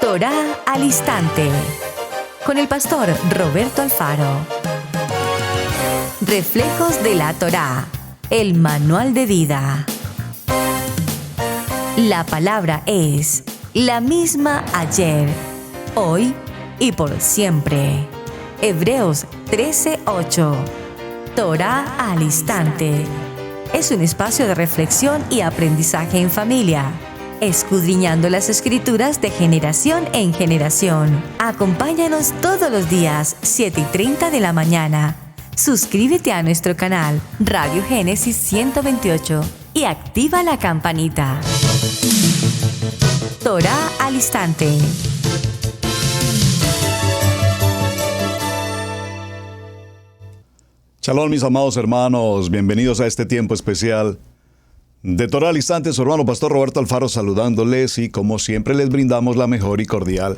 Torá al Instante, con el pastor Roberto Alfaro. Reflejos de la Torá, el manual de vida. La palabra es la misma ayer, hoy y por siempre. Hebreos 13:8. Torá al Instante. Es un espacio de reflexión y aprendizaje en familia, escudriñando las Escrituras de generación en generación. Acompáñanos todos los días, 7:30 de la mañana. Suscríbete a nuestro canal Radio Génesis 128 y activa la campanita. Torá al Instante. Shalom, mis amados hermanos, bienvenidos a este tiempo especial de Torá al Instante. Su hermano pastor Roberto Alfaro saludándoles y como siempre les brindamos la mejor y cordial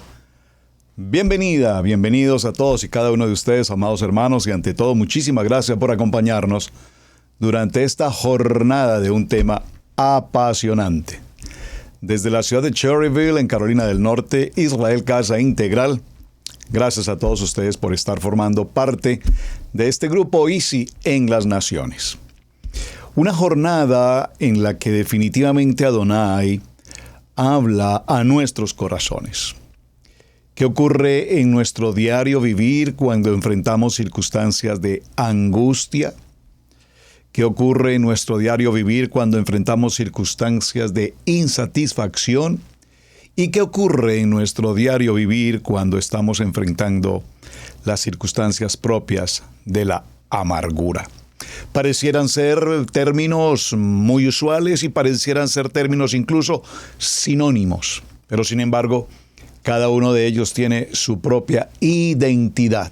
bienvenida. Bienvenidos a todos y cada uno de ustedes, amados hermanos, y ante todo muchísimas gracias por acompañarnos durante esta jornada de un tema apasionante. Desde la ciudad de Cherryville, en Carolina del Norte, Israel Casa Integral. Gracias a todos ustedes por estar formando parte de este grupo Easy en las Naciones. Una jornada en la que definitivamente Adonai habla a nuestros corazones. ¿Qué ocurre en nuestro diario vivir cuando enfrentamos circunstancias de angustia? ¿Qué ocurre en nuestro diario vivir cuando enfrentamos circunstancias de insatisfacción? ¿Y qué ocurre en nuestro diario vivir cuando estamos enfrentando las circunstancias propias de la amargura? Parecieran ser términos muy usuales y parecieran ser términos incluso sinónimos, pero sin embargo, cada uno de ellos tiene su propia identidad.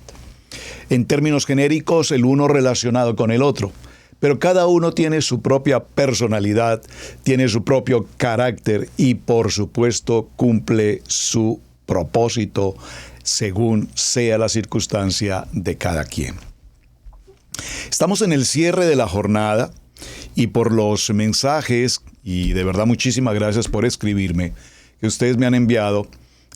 En términos genéricos, el uno relacionado con el otro. Pero cada uno tiene su propia personalidad, tiene su propio carácter y, por supuesto, cumple su propósito según sea la circunstancia de cada quien. Estamos en el cierre de la jornada y por los mensajes, y de verdad muchísimas gracias por escribirme, que ustedes me han enviado,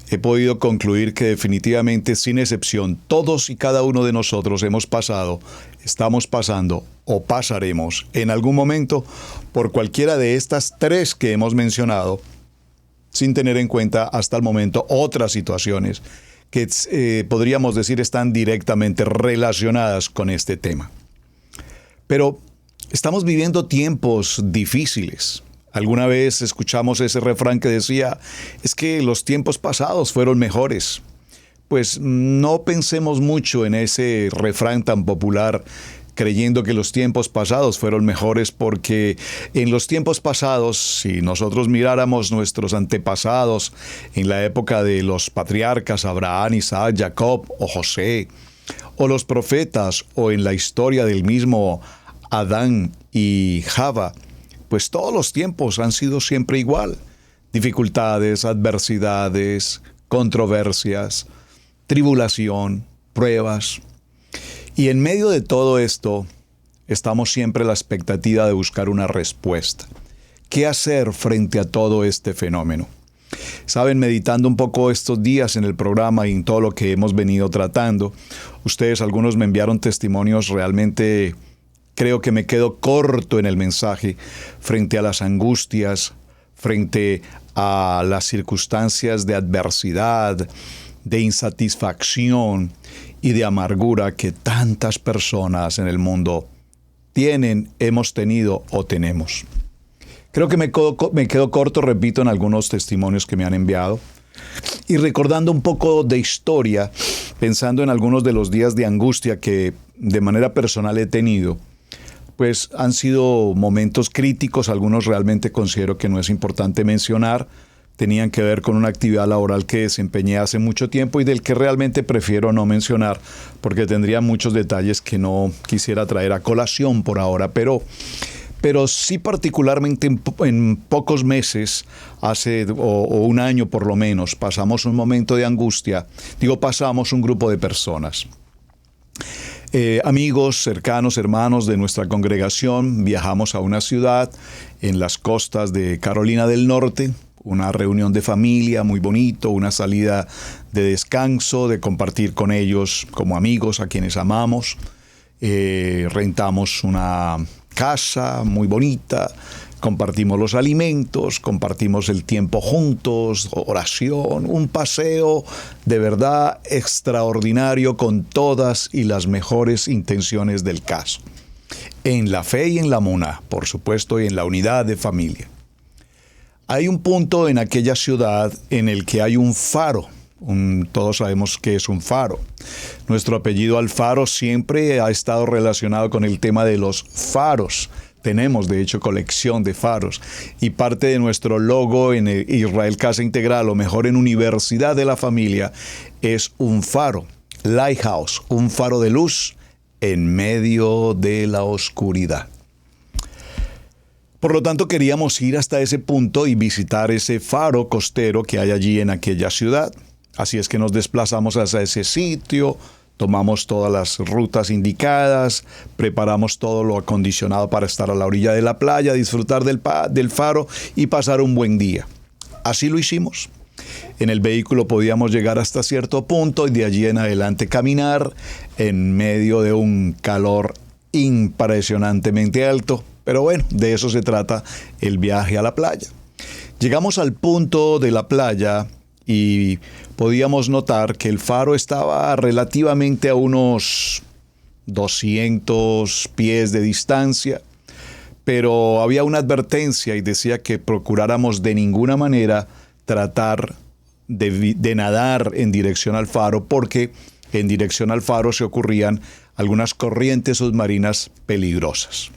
he podido concluir que definitivamente, sin excepción, todos y cada uno de nosotros hemos pasado, estamos pasando o pasaremos en algún momento por cualquiera de estas tres que hemos mencionado, sin tener en cuenta hasta el momento otras situaciones que podríamos decir están directamente relacionadas con este tema. Pero estamos viviendo tiempos difíciles. Alguna vez escuchamos ese refrán que decía, es que los tiempos pasados fueron mejores. Pues no pensemos mucho en ese refrán tan popular, creyendo que los tiempos pasados fueron mejores, porque en los tiempos pasados, si nosotros miráramos nuestros antepasados en la época de los patriarcas Abraham, Isaac, Jacob o José, o los profetas, o en la historia del mismo Adán y Java, pues todos los tiempos han sido siempre igual. Dificultades, adversidades, controversias, tribulación, pruebas. Y en medio de todo esto, estamos siempre a la expectativa de buscar una respuesta. ¿Qué hacer frente a todo este fenómeno? Saben, meditando un poco estos días en el programa y en todo lo que hemos venido tratando, ustedes algunos me enviaron testimonios realmente. Creo que me quedo corto en el mensaje frente a las angustias, frente a las circunstancias de adversidad, de insatisfacción y de amargura que tantas personas en el mundo tienen, hemos tenido o tenemos. Creo que me quedo corto, repito, en algunos testimonios que me han enviado. Y recordando un poco de historia, pensando en algunos de los días de angustia que de manera personal he tenido, pues han sido momentos críticos, algunos realmente considero que no es importante mencionar, tenían que ver con una actividad laboral que desempeñé hace mucho tiempo y del que realmente prefiero no mencionar porque tendría muchos detalles que no quisiera traer a colación por ahora, pero sí particularmente en pocos meses, o un año por lo menos, pasamos un momento de angustia, pasamos un grupo de personas. Amigos, cercanos, hermanos de nuestra congregación, viajamos a una ciudad en las costas de Carolina del Norte, una reunión de familia muy bonito, una salida de descanso, de compartir con ellos como amigos a quienes amamos. Rentamos una casa muy bonita, compartimos los alimentos, compartimos el tiempo juntos, oración, un paseo de verdad extraordinario con todas y las mejores intenciones del caso. En la fe y en la muna, por supuesto, y en la unidad de familia. Hay un punto en aquella ciudad en el que hay un faro. Todos sabemos qué es un faro. Nuestro apellido Alfaro siempre ha estado relacionado con el tema de los faros. Tenemos, de hecho, colección de faros. Y parte de nuestro logo en Israel Casa Integral, o mejor en Universidad de la Familia, es un faro. Lighthouse, un faro de luz en medio de la oscuridad. Por lo tanto, queríamos ir hasta ese punto y visitar ese faro costero que hay allí en aquella ciudad. Así es que nos desplazamos hacia ese sitio, tomamos todas las rutas indicadas, preparamos todo lo acondicionado para estar a la orilla de la playa, disfrutar del faro y pasar un buen día. Así lo hicimos. En el vehículo podíamos llegar hasta cierto punto y de allí en adelante caminar en medio de un calor impresionantemente alto. Pero bueno, de eso se trata el viaje a la playa. Llegamos al punto de la playa y podíamos notar que el faro estaba relativamente a unos 200 pies de distancia, pero había una advertencia y decía que procuráramos de ninguna manera tratar de nadar en dirección al faro, porque en dirección al faro se ocurrían algunas corrientes submarinas peligrosas.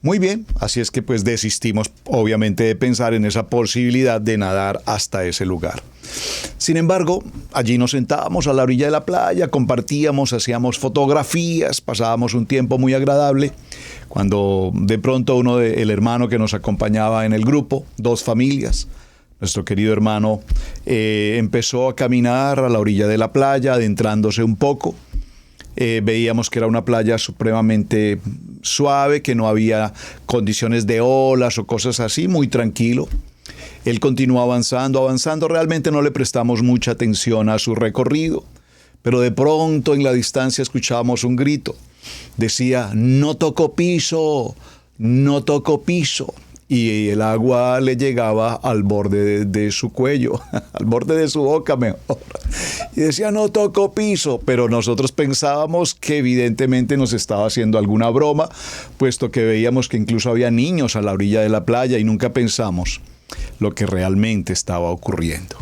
Muy bien, así es que pues desistimos obviamente de pensar en esa posibilidad de nadar hasta ese lugar. Sin embargo, allí nos sentábamos a la orilla de la playa, compartíamos, hacíamos fotografías, pasábamos un tiempo muy agradable, cuando de pronto el hermano que nos acompañaba en el grupo, 2 familias, nuestro querido hermano, empezó a caminar a la orilla de la playa, adentrándose un poco. Veíamos que era una playa supremamente suave, que no había condiciones de olas o cosas así, muy tranquilo. Él continuó avanzando, realmente no le prestamos mucha atención a su recorrido, pero de pronto en la distancia escuchábamos un grito. Decía, no toco piso, no toco piso. Y el agua le llegaba al borde de su cuello, al borde de su boca mejor. Y decía, no toco piso, pero nosotros pensábamos que evidentemente nos estaba haciendo alguna broma, puesto que veíamos que incluso había niños a la orilla de la playa y nunca pensamos lo que realmente estaba ocurriendo.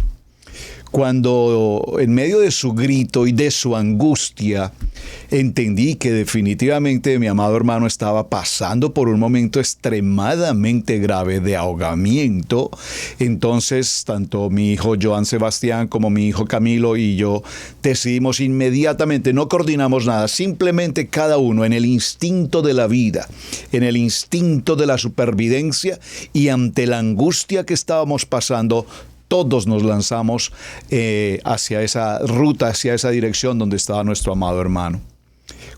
Cuando en medio de su grito y de su angustia entendí que definitivamente mi amado hermano estaba pasando por un momento extremadamente grave de ahogamiento, entonces tanto mi hijo Joan Sebastián como mi hijo Camilo y yo decidimos inmediatamente, no coordinamos nada, simplemente cada uno en el instinto de la vida, en el instinto de la supervivencia y ante la angustia que estábamos pasando, todos nos lanzamos hacia esa ruta, hacia esa dirección donde estaba nuestro amado hermano.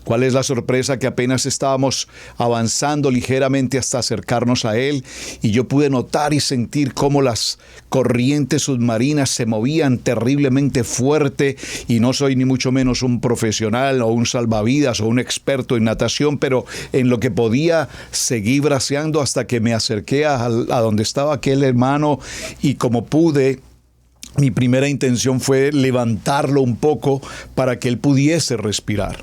¿Cuál es la sorpresa? Que apenas estábamos avanzando ligeramente hasta acercarnos a él y yo pude notar y sentir cómo las corrientes submarinas se movían terriblemente fuerte, y no soy ni mucho menos un profesional o un salvavidas o un experto en natación, pero en lo que podía seguí braceando hasta que me acerqué a donde estaba aquel hermano, y como pude, mi primera intención fue levantarlo un poco para que él pudiese respirar.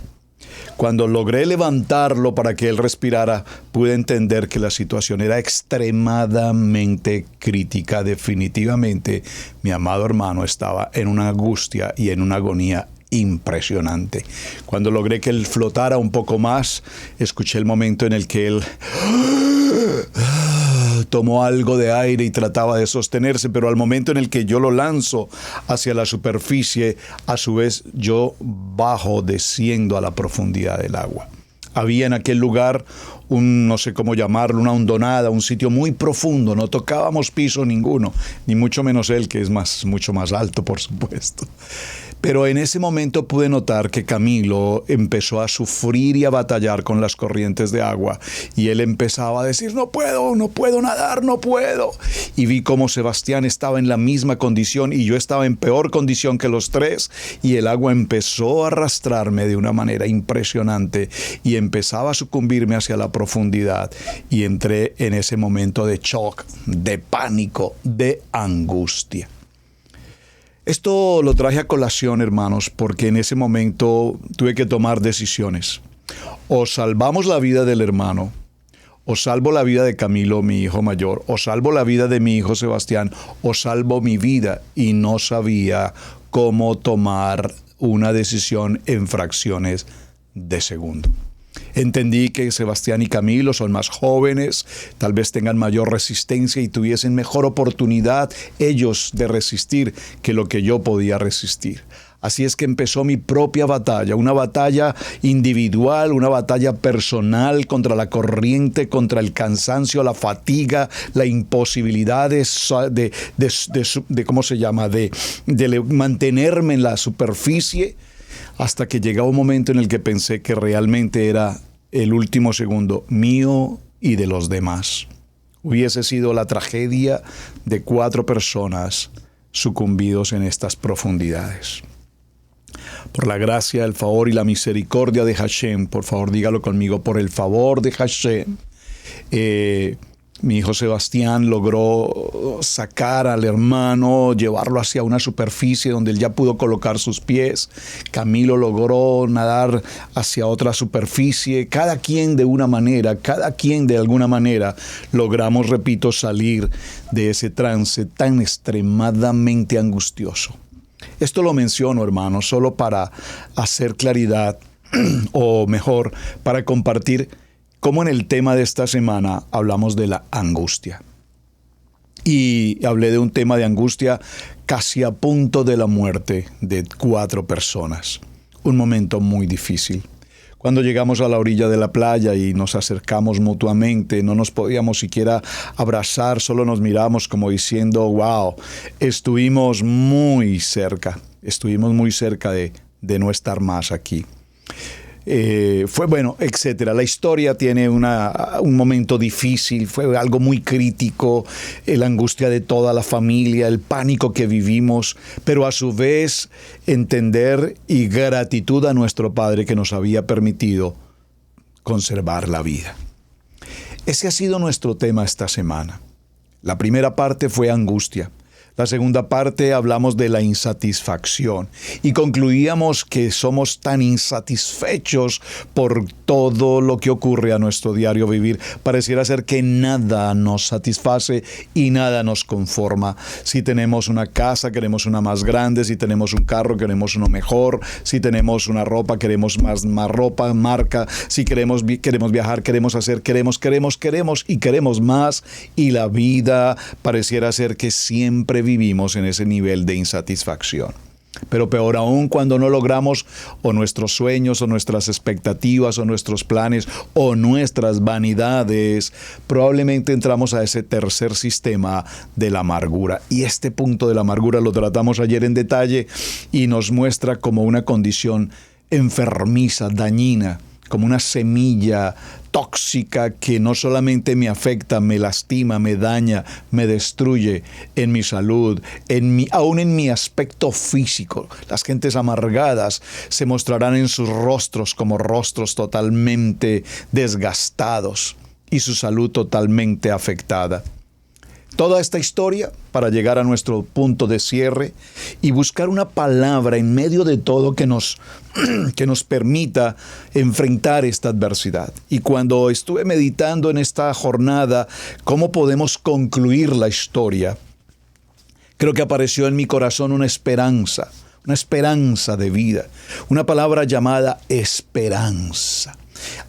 Cuando logré levantarlo para que él respirara, pude entender que la situación era extremadamente crítica. Definitivamente, mi amado hermano estaba en una angustia y en una agonía impresionante. Cuando logré que él flotara un poco más, escuché el momento en el que él tomó algo de aire y trataba de sostenerse, pero al momento en el que yo lo lanzo hacia la superficie, a su vez yo desciendo a la profundidad del agua. Había en aquel lugar no sé cómo llamarlo, una hondonada, un sitio muy profundo, no tocábamos piso ninguno, ni mucho menos él, que es mucho más alto, por supuesto. Pero en ese momento pude notar que Camilo empezó a sufrir y a batallar con las corrientes de agua. Y él empezaba a decir, no puedo nadar, no puedo. Y vi cómo Sebastián estaba en la misma condición y yo estaba en peor condición que los tres. Y el agua empezó a arrastrarme de una manera impresionante y empezaba a sucumbirme hacia la profundidad. Y entré en ese momento de shock, de pánico, de angustia. Esto lo traje a colación, hermanos, porque en ese momento tuve que tomar decisiones. O salvamos la vida del hermano, o salvo la vida de Camilo, mi hijo mayor, o salvo la vida de mi hijo Sebastián, o salvo mi vida. Y no sabía cómo tomar una decisión en fracciones de segundo. Entendí que Sebastián y Camilo son más jóvenes, tal vez tengan mayor resistencia y tuviesen mejor oportunidad ellos de resistir que lo que yo podía resistir. Así es que empezó mi propia batalla, una batalla individual, una batalla personal contra la corriente, contra el cansancio, la fatiga, la imposibilidad de mantenerme en la superficie. Hasta que llegó un momento en el que pensé que realmente era el último segundo mío y de los demás. Hubiese sido la tragedia de 4 personas sucumbidos en estas profundidades. Por la gracia, el favor y la misericordia de Hashem, por favor dígalo conmigo, por el favor de Hashem, mi hijo Sebastián logró sacar al hermano, llevarlo hacia una superficie donde él ya pudo colocar sus pies. Camilo logró nadar hacia otra superficie. Cada quien de una manera, cada quien de alguna manera logramos, repito, salir de ese trance tan extremadamente angustioso. Esto lo menciono, hermano, solo para hacer claridad, o mejor, para compartir cómo en el tema de esta semana hablamos de la angustia. Y hablé de un tema de angustia casi a punto de la muerte de 4 personas. Un momento muy difícil. Cuando llegamos a la orilla de la playa y nos acercamos mutuamente, no nos podíamos siquiera abrazar, solo nos miramos como diciendo, wow, estuvimos muy cerca de no estar más aquí. Fue bueno, etcétera. La historia tiene un momento difícil, fue algo muy crítico, la angustia de toda la familia, el pánico que vivimos, pero a su vez entender y gratitud a nuestro Padre que nos había permitido conservar la vida. Ese ha sido nuestro tema esta semana. La primera parte fue angustia. La segunda parte hablamos de la insatisfacción y concluíamos que somos tan insatisfechos por todo lo que ocurre a nuestro diario vivir. Pareciera ser que nada nos satisface y nada nos conforma. Si tenemos una casa, queremos una más grande. Si tenemos un carro, queremos uno mejor. Si tenemos una ropa, queremos más ropa, marca. Si queremos viajar, queremos y queremos más. Y la vida pareciera ser que siempre vivimos en ese nivel de insatisfacción. Pero peor aún cuando no logramos o nuestros sueños o nuestras expectativas o nuestros planes o nuestras vanidades, probablemente entramos a ese tercer sistema de la amargura. Y este punto de la amargura lo tratamos ayer en detalle y nos muestra como una condición enfermiza, dañina, como una semilla tóxica que no solamente me afecta, me lastima, me daña, me destruye en mi salud, aún en mi aspecto físico. Las gentes amargadas se mostrarán en sus rostros como rostros totalmente desgastados y su salud totalmente afectada. Toda esta historia para llegar a nuestro punto de cierre y buscar una palabra en medio de todo que nos permita enfrentar esta adversidad. Y cuando estuve meditando en esta jornada, cómo podemos concluir la historia, creo que apareció en mi corazón una esperanza de vida, una palabra llamada esperanza.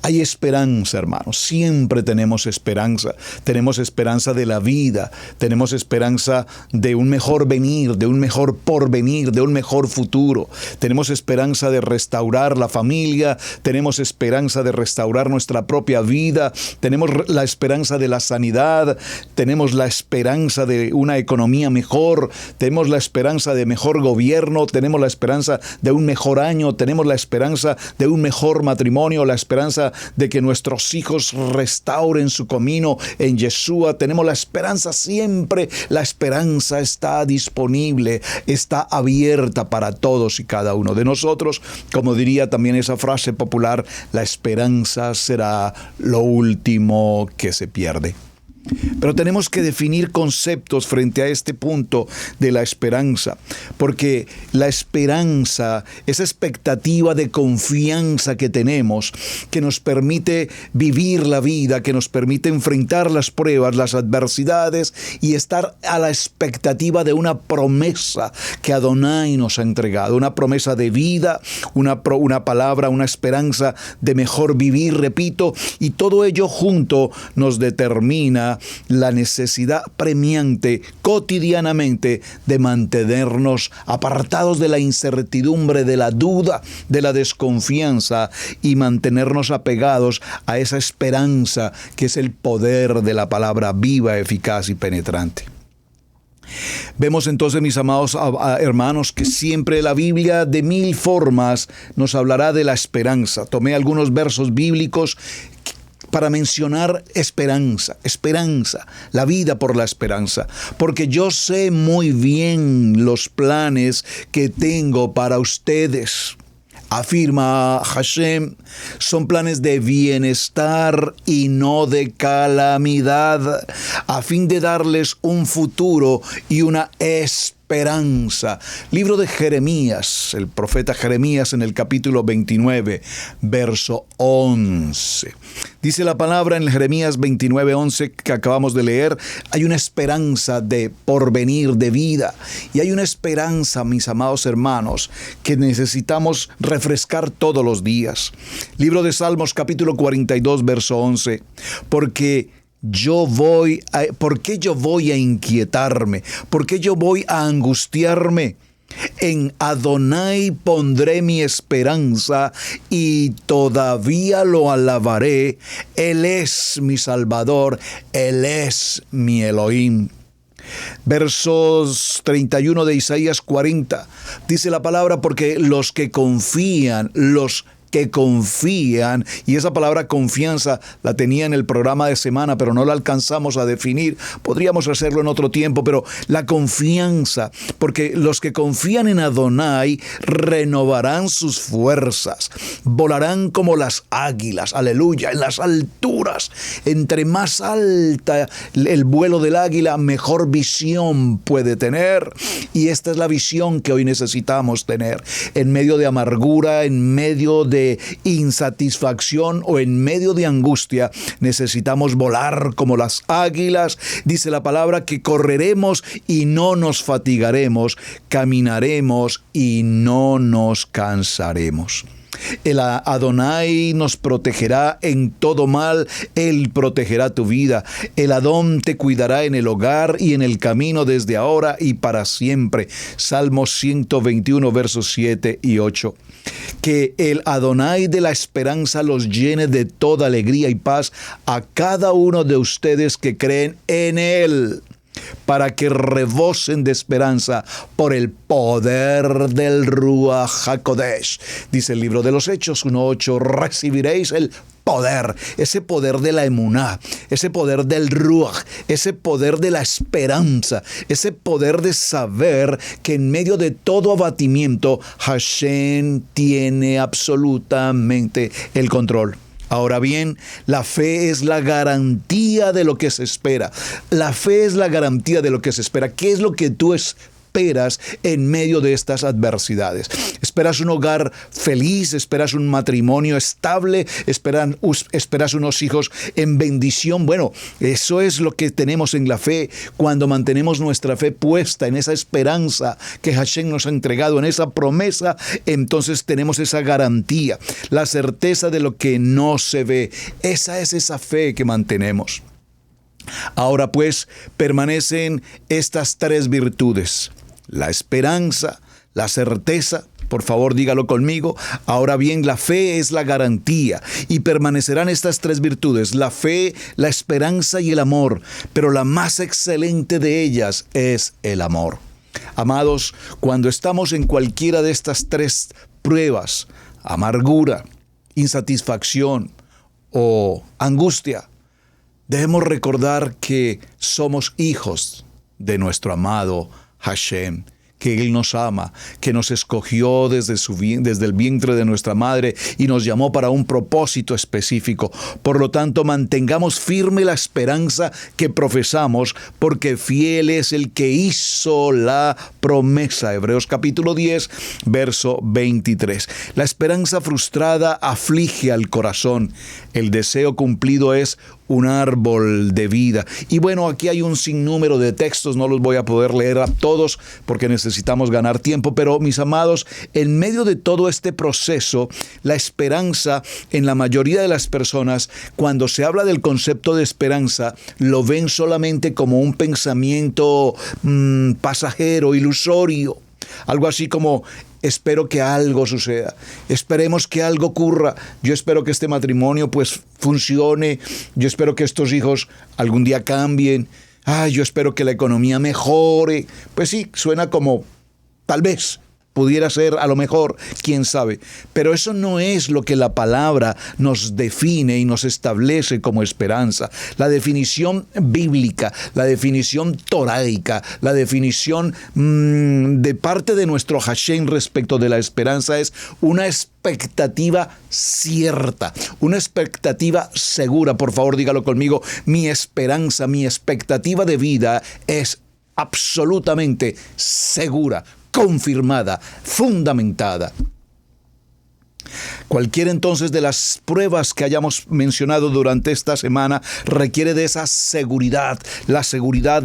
Hay esperanza, hermanos. Siempre tenemos esperanza. Tenemos esperanza de la vida. Tenemos esperanza de un mejor venir, de un mejor porvenir, de un mejor futuro. Tenemos esperanza de restaurar la familia. Tenemos esperanza de restaurar nuestra propia vida. Tenemos la esperanza de la sanidad. Tenemos la esperanza de una economía mejor. Tenemos la esperanza de mejor gobierno. Tenemos la esperanza de un mejor año. Tenemos la esperanza de un mejor matrimonio. La esperanza de que nuestros hijos restauren su camino en Yeshua. Tenemos la esperanza siempre. La esperanza está disponible, está abierta para todos y cada uno de nosotros. Como diría también esa frase popular, la esperanza será lo último que se pierde. Pero tenemos que definir conceptos frente a este punto de la esperanza, porque la esperanza, esa expectativa de confianza que tenemos, que nos permite vivir la vida, que nos permite enfrentar las pruebas, las adversidades y estar a la expectativa de una promesa que Adonai nos ha entregado, una promesa de vida, una palabra, una esperanza de mejor vivir, repito, y todo ello junto nos determina la necesidad premiante cotidianamente de mantenernos apartados de la incertidumbre, de la duda, de la desconfianza y mantenernos apegados a esa esperanza que es el poder de la palabra viva, eficaz y penetrante. Vemos entonces, mis amados hermanos, que siempre la Biblia de mil formas nos hablará de la esperanza. Tomé algunos versos bíblicos para mencionar esperanza, la vida por la esperanza, porque yo sé muy bien los planes que tengo para ustedes. Afirma Hashem, son planes de bienestar y no de calamidad, a fin de darles un futuro y una esperanza. Libro de Jeremías, el profeta Jeremías en el capítulo 29, verso 11. Dice la palabra en Jeremías 29, 11 que acabamos de leer, hay una esperanza de porvenir, de vida. Y hay una esperanza, mis amados hermanos, que necesitamos refrescar todos los días. Libro de Salmos, capítulo 42, verso 11. ¿Por qué yo voy a inquietarme? ¿Por qué yo voy a angustiarme? En Adonai pondré mi esperanza y todavía lo alabaré. Él es mi Salvador, Él es mi Elohim. Versos 31 de Isaías 40, dice la palabra, porque los que confían, y esa palabra confianza la tenía en el programa de semana, pero no la alcanzamos a definir. Podríamos hacerlo en otro tiempo, pero la confianza, porque los que confían en Adonai renovarán sus fuerzas, volarán como las águilas, aleluya, en las alturas. Entre más alta el vuelo del águila, mejor visión puede tener, y esta es la visión que hoy necesitamos tener. En medio de amargura, en medio de insatisfacción o en medio de angustia, necesitamos volar como las águilas. Dice la palabra que correremos y no nos fatigaremos, caminaremos y no nos cansaremos. El Adonai nos protegerá en todo mal, Él protegerá tu vida. El Adón te cuidará en el hogar y en el camino desde ahora y para siempre. Salmos 121, versos 7 y 8. Que el Adonai de la esperanza los llene de toda alegría y paz a cada uno de ustedes que creen en Él, para que rebosen de esperanza por el poder del Ruach HaKodesh. Dice el libro de los Hechos 1:8, recibiréis el poder, ese poder de la emuná, ese poder del Ruach, ese poder de la esperanza, ese poder de saber que en medio de todo abatimiento, Hashem tiene absolutamente el control. Ahora bien, la fe es la garantía de lo que se espera. La fe es la garantía de lo que se espera. ¿Qué es lo que tú esperas? esperas en medio de estas adversidades? ¿Esperas un hogar feliz? ¿Esperas un matrimonio estable? ¿Esperas unos hijos en bendición? Bueno, eso es lo que tenemos en la fe. Cuando mantenemos nuestra fe puesta en esa esperanza que Hashem nos ha entregado, en esa promesa, entonces tenemos esa garantía, la certeza de lo que no se ve. Esa es esa fe que mantenemos. Ahora pues permanecen estas tres virtudes: la esperanza, la certeza. Por favor, dígalo conmigo. Ahora bien, la fe es la garantía y permanecerán estas tres virtudes: la fe, la esperanza y el amor. Pero la más excelente de ellas es el amor. Amados, cuando estamos en cualquiera de estas tres pruebas, amargura, insatisfacción o angustia, debemos recordar que somos hijos de nuestro amado Hashem, que Él nos ama, que nos escogió desde el vientre de nuestra madre y nos llamó para un propósito específico. Por lo tanto, mantengamos firme la esperanza que profesamos, porque fiel es el que hizo la promesa. Hebreos capítulo 10, verso 23. La esperanza frustrada aflige al corazón. El deseo cumplido es un árbol de vida. Y bueno, aquí hay un sinnúmero de textos, no los voy a poder leer a todos porque necesitamos ganar tiempo, pero mis amados, en medio de todo este proceso, la esperanza en la mayoría de las personas, cuando se habla del concepto de esperanza, lo ven solamente como un pensamiento pasajero, ilusorio. Algo así como: espero que algo suceda, esperemos que algo ocurra, yo espero que este matrimonio pues funcione, yo espero que estos hijos algún día cambien, yo espero que la economía mejore. Pues sí, suena como tal vez. Pudiera ser, a lo mejor, quién sabe. Pero eso no es lo que la palabra nos define y nos establece como esperanza. La definición bíblica, la definición toráica, la definición de parte de nuestro Hashem respecto de la esperanza es una expectativa cierta, una expectativa segura. Por favor, dígalo conmigo: mi esperanza, mi expectativa de vida es absolutamente segura, confirmada, fundamentada. Cualquiera entonces de las pruebas que hayamos mencionado durante esta semana requiere de esa seguridad, la seguridad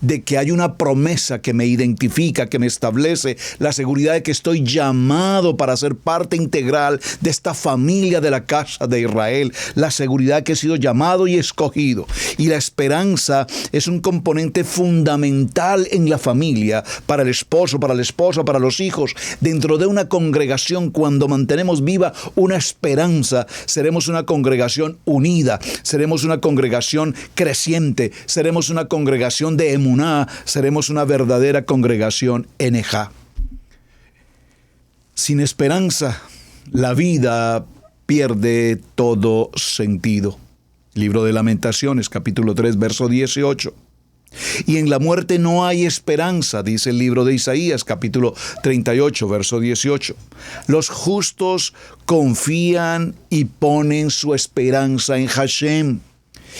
de que hay una promesa que me identifica, que me establece, la seguridad de que estoy llamado para ser parte integral de esta familia de la casa de Israel, la seguridad que he sido llamado y escogido. Y la esperanza es un componente fundamental en la familia, para el esposo, para la esposa, para los hijos. Dentro de una congregación, cuando mantenemos viva una esperanza, seremos una congregación unida, seremos una congregación creciente, seremos una congregación de emuná, seremos una verdadera congregación enejá. Sin esperanza, la vida pierde todo sentido. Libro de Lamentaciones, capítulo 3, verso 18. Y en la muerte no hay esperanza, dice el libro de Isaías, capítulo 38, verso 18. Los justos confían y ponen su esperanza en Hashem.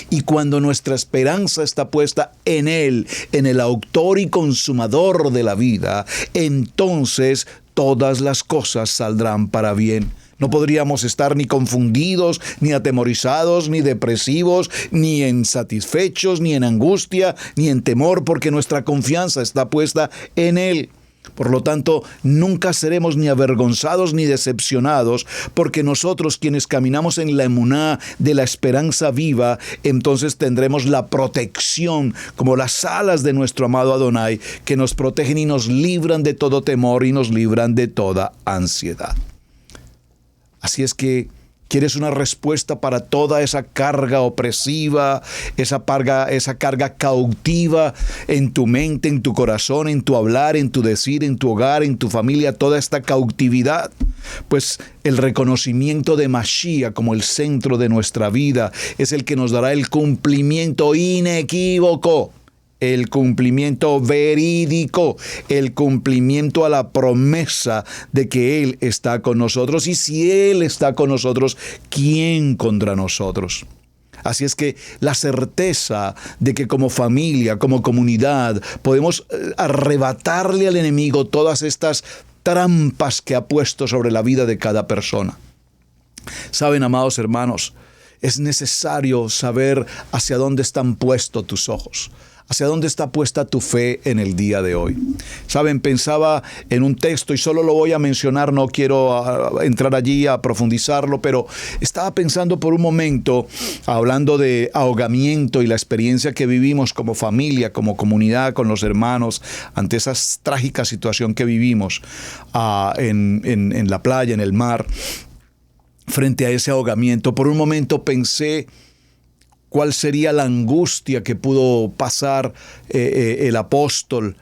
Y cuando nuestra esperanza está puesta en Él, en el autor y consumador de la vida, entonces todas las cosas saldrán para bien. No podríamos estar ni confundidos, ni atemorizados, ni depresivos, ni insatisfechos, ni en angustia, ni en temor, porque nuestra confianza está puesta en Él. Por lo tanto, nunca seremos ni avergonzados ni decepcionados, porque nosotros quienes caminamos en la emuná de la esperanza viva, entonces tendremos la protección como las alas de nuestro amado Adonai, que nos protegen y nos libran de todo temor y nos libran de toda ansiedad. Así es que, ¿quieres una respuesta para toda esa carga opresiva, esa carga cautiva en tu mente, en tu corazón, en tu hablar, en tu decir, en tu hogar, en tu familia, toda esta cautividad? Pues el reconocimiento de Mashiach como el centro de nuestra vida es el que nos dará el cumplimiento inequívoco, el cumplimiento verídico, el cumplimiento a la promesa de que Él está con nosotros. Y si Él está con nosotros, ¿quién contra nosotros? Así es que la certeza de que como familia, como comunidad, podemos arrebatarle al enemigo todas estas trampas que ha puesto sobre la vida de cada persona. Saben, amados hermanos, es necesario saber hacia dónde están puestos tus ojos. ¿Hacia dónde está puesta tu fe en el día de hoy? Saben, pensaba en un texto y solo lo voy a mencionar, no quiero entrar allí a profundizarlo, pero estaba pensando por un momento, hablando de ahogamiento y la experiencia que vivimos como familia, como comunidad, con los hermanos, ante esa trágica situación que vivimos en la playa, en el mar, frente a ese ahogamiento. Por un momento pensé cuál sería la angustia que pudo pasar el apóstol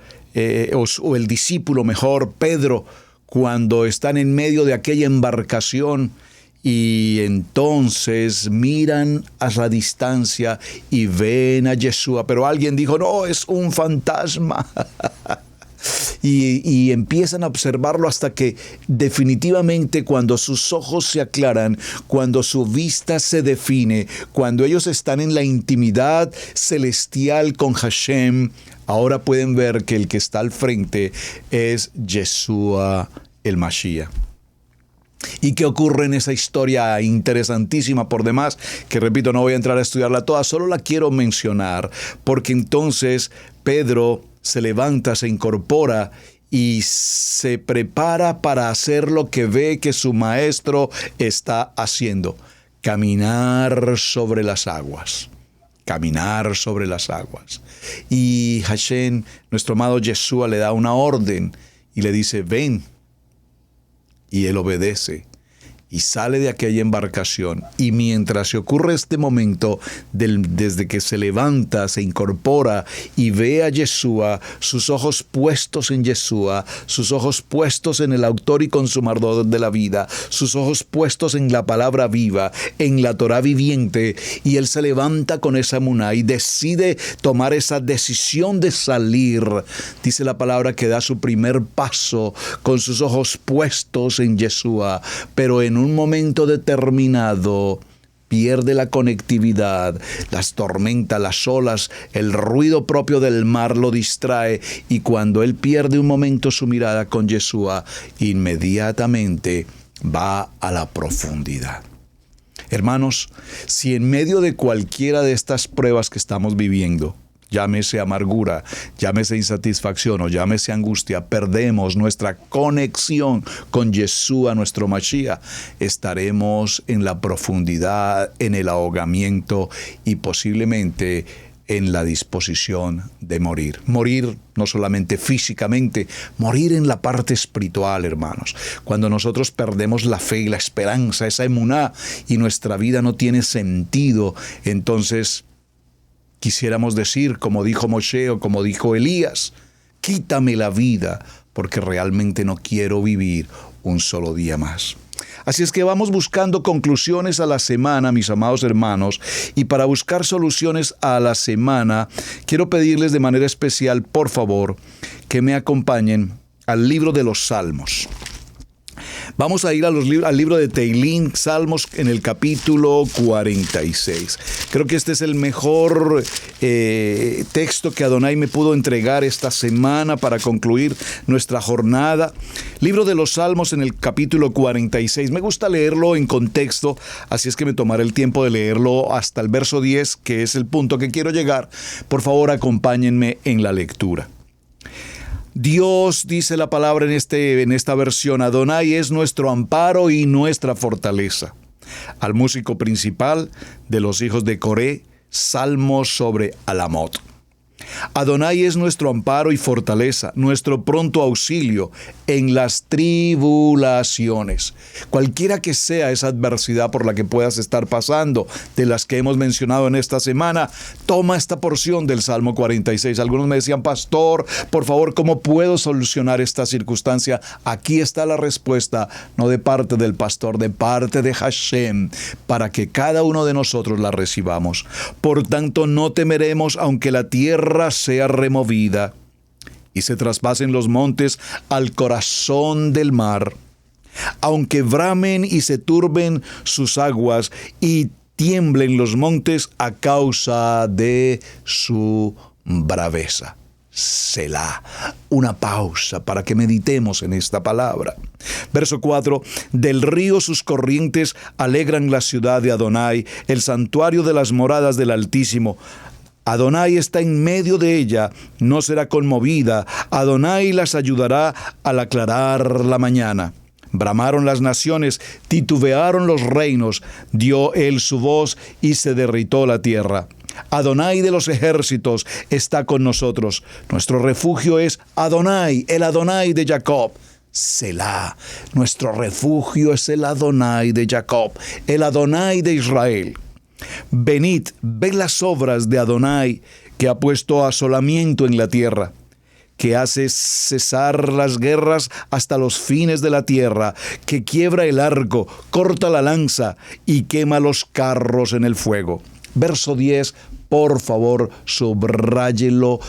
o el discípulo mejor, Pedro, cuando están en medio de aquella embarcación y entonces miran a la distancia y ven a Yeshua. Pero alguien dijo, no, es un fantasma. Y empiezan a observarlo hasta que definitivamente cuando sus ojos se aclaran, cuando su vista se define, cuando ellos están en la intimidad celestial con Hashem, ahora pueden ver que el que está al frente es Yeshua el Mashiach. ¿Y qué ocurre en esa historia interesantísima por demás? Que repito, no voy a entrar a estudiarla toda, solo la quiero mencionar, porque entonces Pedro se levanta, se incorpora y se prepara para hacer lo que ve que su maestro está haciendo: caminar sobre las aguas. Caminar sobre las aguas. Y Hashem, nuestro amado Yeshua, le da una orden y le dice, ven. Y él obedece y sale de aquella embarcación. Y mientras se ocurre este momento, desde que se levanta, se incorpora y ve a Yeshua, sus ojos puestos en Yeshua, sus ojos puestos en el autor y consumador de la vida, sus ojos puestos en la palabra viva, en la Torah viviente, y él se levanta con esa emuná y decide tomar esa decisión de salir. Dice la palabra que da su primer paso con sus ojos puestos en Yeshua, pero en un momento determinado pierde la conectividad, las tormentas, las olas, el ruido propio del mar lo distrae, y cuando él pierde un momento su mirada con Yeshua, inmediatamente va a la profundidad. Hermanos, si en medio de cualquiera de estas pruebas que estamos viviendo, llámese amargura, llámese insatisfacción o llámese angustia, perdemos nuestra conexión con Yeshua, nuestro Mashiach, estaremos en la profundidad, en el ahogamiento y posiblemente en la disposición de morir. Morir no solamente físicamente, morir en la parte espiritual, hermanos. Cuando nosotros perdemos la fe y la esperanza, esa emuná, y nuestra vida no tiene sentido, entonces quisiéramos decir, como dijo Moshe o como dijo Elías, quítame la vida, porque realmente no quiero vivir un solo día más. Así es que vamos buscando conclusiones a la semana, mis amados hermanos, y para buscar soluciones a la semana, quiero pedirles de manera especial, por favor, que me acompañen al libro de los Salmos. Vamos a ir al libro de Teilín, Salmos, en el capítulo 46. Creo que este es el mejor texto que Adonai me pudo entregar esta semana para concluir nuestra jornada. Libro de los Salmos en el capítulo 46. Me gusta leerlo en contexto, así es que me tomaré el tiempo de leerlo hasta el verso 10, que es el punto que quiero llegar. Por favor, acompáñenme en la lectura. Dios, dice la palabra en esta versión, Adonai es nuestro amparo y nuestra fortaleza. Al músico principal de los hijos de Coré, salmos sobre Alamot. Adonai es nuestro amparo y fortaleza, nuestro pronto auxilio en las tribulaciones. Cualquiera que sea esa adversidad por la que puedas estar pasando, de las que hemos mencionado en esta semana, toma esta porción del Salmo 46. Algunos me decían, pastor, por favor, ¿cómo puedo solucionar esta circunstancia? Aquí está la respuesta, no de parte del pastor, de parte de Hashem, para que cada uno de nosotros la recibamos. Por tanto, no temeremos aunque la tierra sea removida y se traspasen los montes al corazón del mar, aunque bramen y se turben sus aguas y tiemblen los montes a causa de su braveza. Selah. Una pausa para que meditemos en esta palabra. Verso 4. Del río sus corrientes alegran la ciudad de Adonai, el santuario de las moradas del Altísimo. Adonai está en medio de ella, no será conmovida. Adonai las ayudará al aclarar la mañana. Bramaron las naciones, titubearon los reinos, dio él su voz y se derritó la tierra. Adonai de los ejércitos está con nosotros. Nuestro refugio es Adonai, el Adonai de Jacob. Selah. Nuestro refugio es el Adonai de Jacob, el Adonai de Israel. Venid, ved las obras de Adonai, que ha puesto asolamiento en la tierra, que hace cesar las guerras hasta los fines de la tierra, que quiebra el arco, corta la lanza y quema los carros en el fuego. Verso 10, por favor, subráyelo,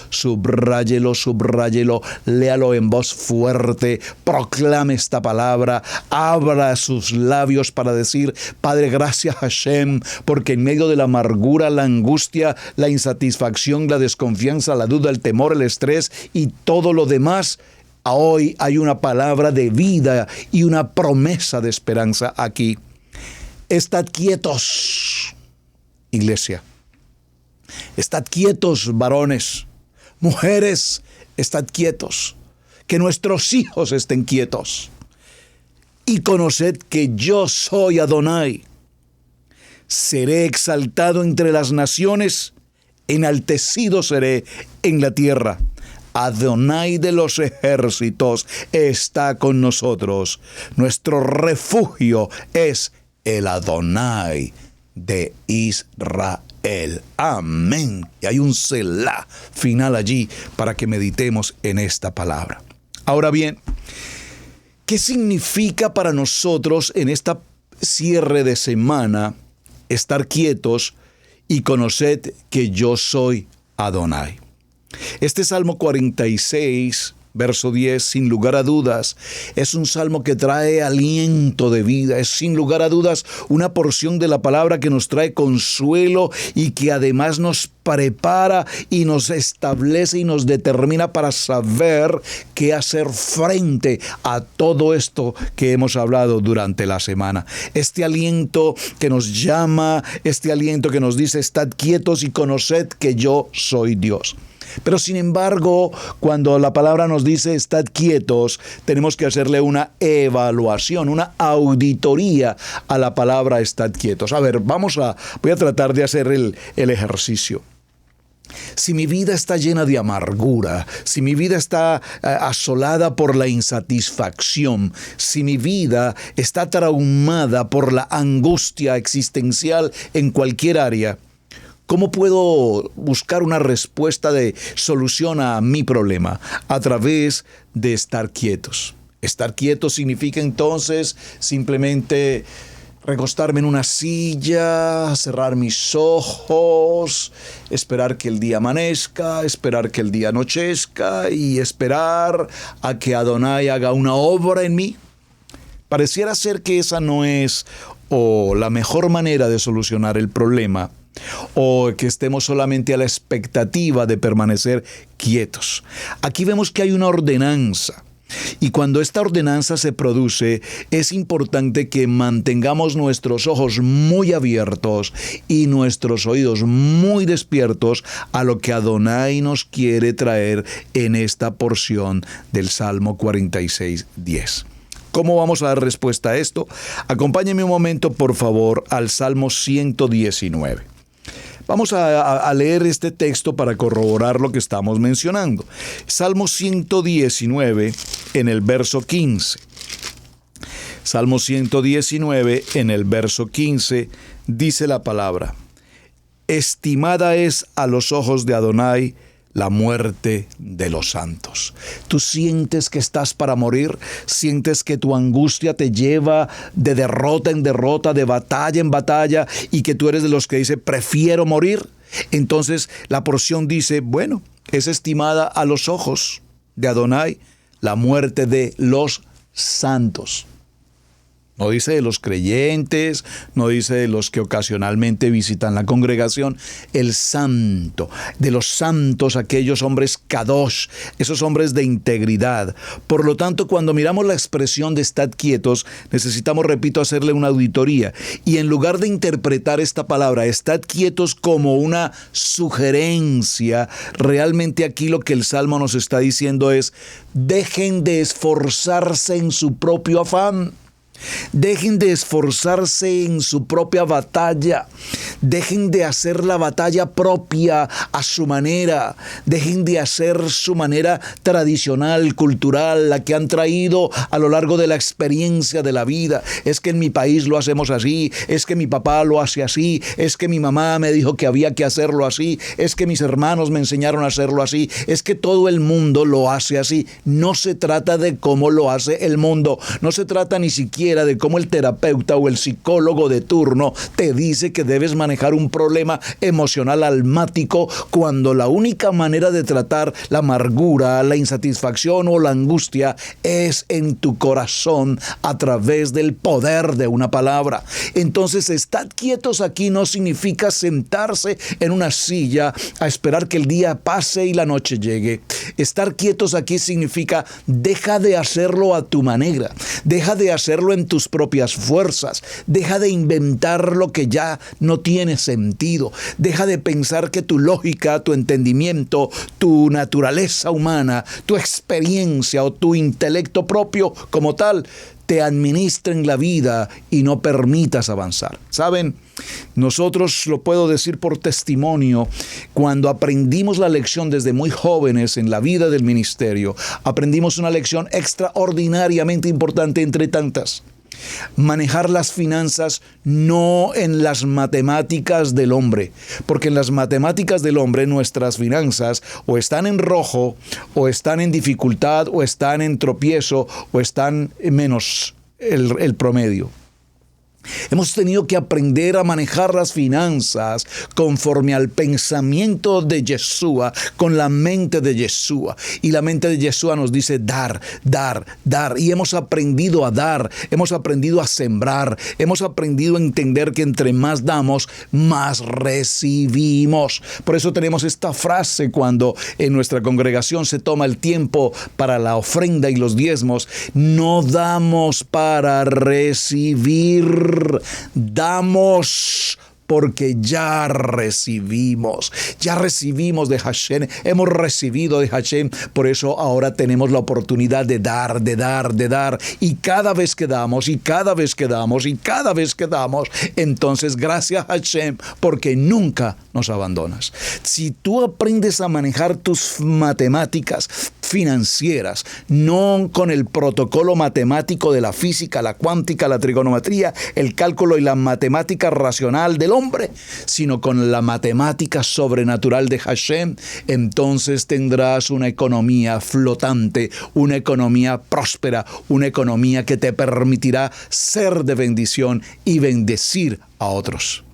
léalo en voz fuerte, proclame esta palabra, abra sus labios para decir: Padre, gracias Hashem, porque en medio de la amargura, la angustia, la insatisfacción, la desconfianza, la duda, el temor, el estrés y todo lo demás, hoy hay una palabra de vida y una promesa de esperanza aquí. Estad quietos, iglesia. Estad quietos, varones. Mujeres, estad quietos. Que nuestros hijos estén quietos. Y conoced que yo soy Adonai. Seré exaltado entre las naciones, enaltecido seré en la tierra. Adonai de los ejércitos está con nosotros. Nuestro refugio es el Adonai de Israel. Amén. Y hay un Selah final allí para que meditemos en esta palabra. Ahora bien, ¿qué significa para nosotros en esta cierre de semana estar quietos y conoced que yo soy Adonai? Este Salmo 46, verso 10, sin lugar a dudas, es un salmo que trae aliento de vida. Es sin lugar a dudas una porción de la palabra que nos trae consuelo y que además nos prepara y nos establece y nos determina para saber qué hacer frente a todo esto que hemos hablado durante la semana. Este aliento que nos llama, este aliento que nos dice: estad quietos y conoced que yo soy Dios. Pero sin embargo, cuando la palabra nos dice estad quietos, tenemos que hacerle una evaluación, una auditoría a la palabra estad quietos. A ver, voy a tratar de hacer el ejercicio. Si mi vida está llena de amargura, si mi vida está asolada por la insatisfacción, si mi vida está traumada por la angustia existencial en cualquier área, ¿cómo puedo buscar una respuesta de solución a mi problema? A través de estar quietos. Estar quietos significa entonces simplemente recostarme en una silla, cerrar mis ojos, esperar que el día amanezca, esperar que el día anochezca y esperar a que Adonai haga una obra en mí. Pareciera ser que esa no es la mejor manera de solucionar el problema, o que estemos solamente a la expectativa de permanecer quietos. Aquí vemos que hay una ordenanza. Y cuando esta ordenanza se produce, es importante que mantengamos nuestros ojos muy abiertos y nuestros oídos muy despiertos a lo que Adonai nos quiere traer en esta porción del Salmo 46, 10. ¿Cómo vamos a dar respuesta a esto? Acompáñenme un momento, por favor, al Salmo 119. Vamos a leer este texto para corroborar lo que estamos mencionando. Salmo 119 en el verso 15. Salmo 119 en el verso 15 dice la palabra: estimada es a los ojos de Adonai la muerte de los santos. ¿Tú sientes que estás para morir? ¿Sientes que tu angustia te lleva de derrota en derrota, de batalla en batalla, y que tú eres de los que dice prefiero morir? Entonces la porción dice, bueno, es estimada a los ojos de Adonai la muerte de los santos. No dice de los creyentes, no dice de los que ocasionalmente visitan la congregación. El santo, de los santos, aquellos hombres kadosh, esos hombres de integridad. Por lo tanto, cuando miramos la expresión de estad quietos, necesitamos, repito, hacerle una auditoría. Y en lugar de interpretar esta palabra, estad quietos, como una sugerencia, realmente aquí lo que el Salmo nos está diciendo es: dejen de esforzarse en su propio afán. Dejen de esforzarse en su propia batalla. Dejen de hacer la batalla propia a su manera. Dejen de hacer su manera tradicional, cultural, la que han traído a lo largo de la experiencia de la vida. Es que en mi país lo hacemos así, es que mi papá lo hace así, es que mi mamá me dijo que había que hacerlo así, es que mis hermanos me enseñaron a hacerlo así, es que todo el mundo lo hace así. No se trata de cómo lo hace el mundo, no se trata ni siquiera de cómo el terapeuta o el psicólogo de turno te dice que debes manejar un problema emocional almático, cuando la única manera de tratar la amargura, la insatisfacción o la angustia es en tu corazón, a través del poder de una palabra. Entonces, estad quietos aquí no significa sentarse en una silla a esperar que el día pase y la noche llegue. Estar quietos aquí significa: deja de hacerlo a tu manera, deja de hacerlo en tus propias fuerzas, deja de inventar lo que ya no tiene sentido, deja de pensar que tu lógica, tu entendimiento, tu naturaleza humana, tu experiencia o tu intelecto propio como tal te administren la vida y no permitas avanzar. ¿Saben? Nosotros, lo puedo decir por testimonio, cuando aprendimos la lección desde muy jóvenes en la vida del ministerio, aprendimos una lección extraordinariamente importante entre tantas. Manejar las finanzas no en las matemáticas del hombre, porque en las matemáticas del hombre nuestras finanzas o están en rojo, o están en dificultad, o están en tropiezo, o están menos el promedio. Hemos tenido que aprender a manejar las finanzas conforme al pensamiento de Yeshua, con la mente de Yeshua. Y la mente de Yeshua nos dice dar, dar, dar. Y hemos aprendido a dar, hemos aprendido a sembrar, hemos aprendido a entender que entre más damos, más recibimos. Por eso tenemos esta frase cuando en nuestra congregación se toma el tiempo para la ofrenda y los diezmos: no damos para recibir, damos porque ya recibimos de Hashem, hemos recibido de Hashem. Por eso ahora tenemos la oportunidad de dar, de dar, de dar. Y cada vez que damos, y cada vez que damos, y cada vez que damos, entonces gracias Hashem, porque nunca nos abandonas. Si tú aprendes a manejar tus matemáticas financieras, no con el protocolo matemático de la física, la cuántica, la trigonometría, el cálculo y la matemática racional del hombre, sino con la matemática sobrenatural de Hashem, entonces tendrás una economía flotante, una economía próspera, una economía que te permitirá ser de bendición y bendecir a otros.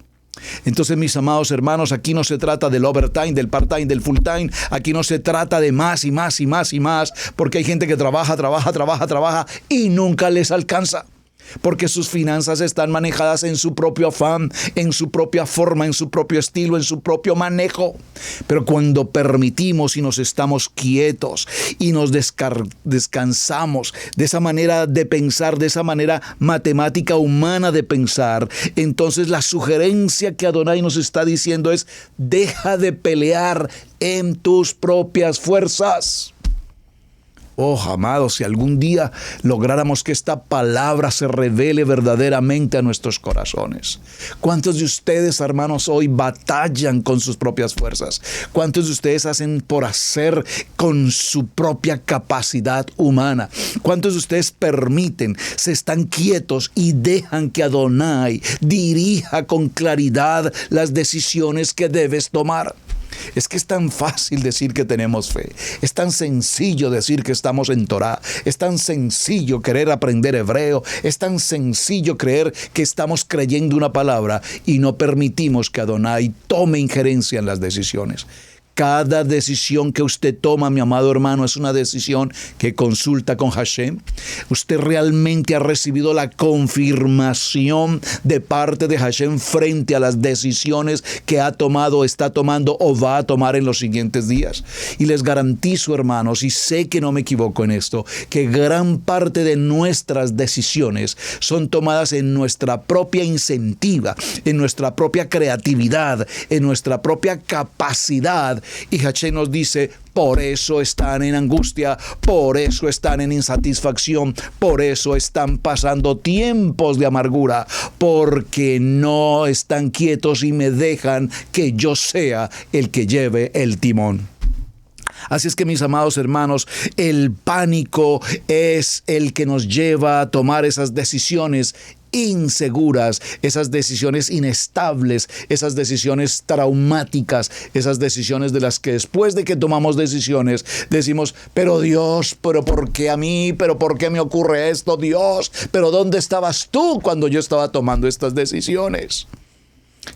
Entonces, mis amados hermanos, aquí no se trata del overtime, del part-time, del full-time. Aquí no se trata de más y más y más y más, porque hay gente que trabaja y nunca les alcanza, porque sus finanzas están manejadas en su propio afán, en su propia forma, en su propio estilo, en su propio manejo. Pero cuando permitimos y nos estamos quietos y nos descansamos de esa manera de pensar, de esa manera matemática humana de pensar, entonces la sugerencia que Adonai nos está diciendo es: deja de pelear en tus propias fuerzas. Oh, amados, si algún día lográramos que esta palabra se revele verdaderamente a nuestros corazones. ¿Cuántos de ustedes, hermanos, hoy batallan con sus propias fuerzas? ¿Cuántos de ustedes hacen por hacer con su propia capacidad humana? ¿Cuántos de ustedes permiten, se están quietos y dejan que Adonai dirija con claridad las decisiones que debes tomar? Es que es tan fácil decir que tenemos fe, es tan sencillo decir que estamos en Torah, es tan sencillo querer aprender hebreo, es tan sencillo creer que estamos creyendo una palabra y no permitimos que Adonai tome injerencia en las decisiones. Cada decisión que usted toma, mi amado hermano, es una decisión que consulta con Hashem. Usted realmente ha recibido la confirmación de parte de Hashem frente a las decisiones que ha tomado, está tomando o va a tomar en los siguientes días. Y les garantizo, hermanos, y sé que no me equivoco en esto, que gran parte de nuestras decisiones son tomadas en nuestra propia incentiva, en nuestra propia creatividad, en nuestra propia capacidad. Y Hashem nos dice, por eso están en angustia, por eso están en insatisfacción, por eso están pasando tiempos de amargura, porque no están quietos y me dejan que yo sea el que lleve el timón. Así es que, mis amados hermanos, el pánico es el que nos lleva a tomar esas decisiones inseguras, esas decisiones inestables, esas decisiones traumáticas, esas decisiones de las que después de que tomamos decisiones decimos, pero Dios, pero ¿por qué a mí? ¿Pero por qué me ocurre esto, Dios? ¿Pero dónde estabas tú cuando yo estaba tomando estas decisiones?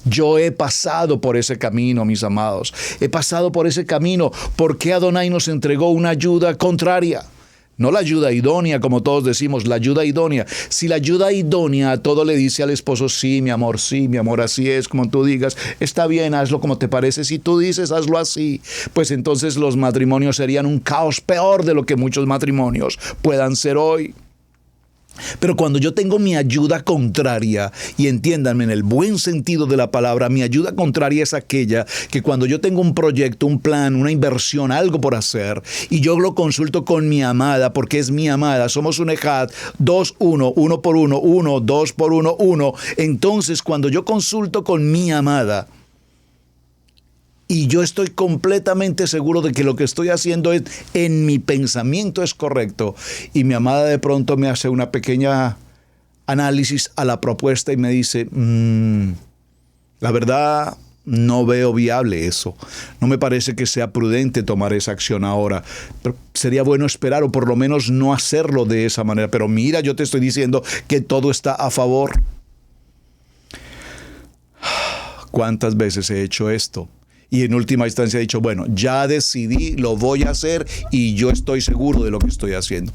Yo he pasado por ese camino, mis amados. He pasado por ese camino. ¿Por qué Adonai nos entregó una ayuda contraria? No la ayuda idónea, como todos decimos, la ayuda idónea. Si la ayuda idónea a todo le dice al esposo, sí, mi amor, así es, como tú digas, está bien, hazlo como te parece. Si tú dices, hazlo así, pues entonces los matrimonios serían un caos peor de lo que muchos matrimonios puedan ser hoy. Pero cuando yo tengo mi ayuda contraria, y entiéndanme en el buen sentido de la palabra, mi ayuda contraria es aquella que cuando yo tengo un proyecto, un plan, una inversión, algo por hacer, y yo lo consulto con mi amada, porque es mi amada, somos un ejad, 2, 1, 1 por 1, 1, 2 por 1, 1. Entonces, cuando yo consulto con mi amada, y yo estoy completamente seguro de que lo que estoy haciendo es, en mi pensamiento es correcto, y mi amada de pronto me hace una pequeña análisis a la propuesta y me dice, la verdad no veo viable eso, no me parece que sea prudente tomar esa acción ahora, pero sería bueno esperar o por lo menos no hacerlo de esa manera, pero mira, yo te estoy diciendo que todo está a favor. ¿Cuántas veces he hecho esto? Y en última instancia he dicho, bueno, ya decidí, lo voy a hacer y yo estoy seguro de lo que estoy haciendo.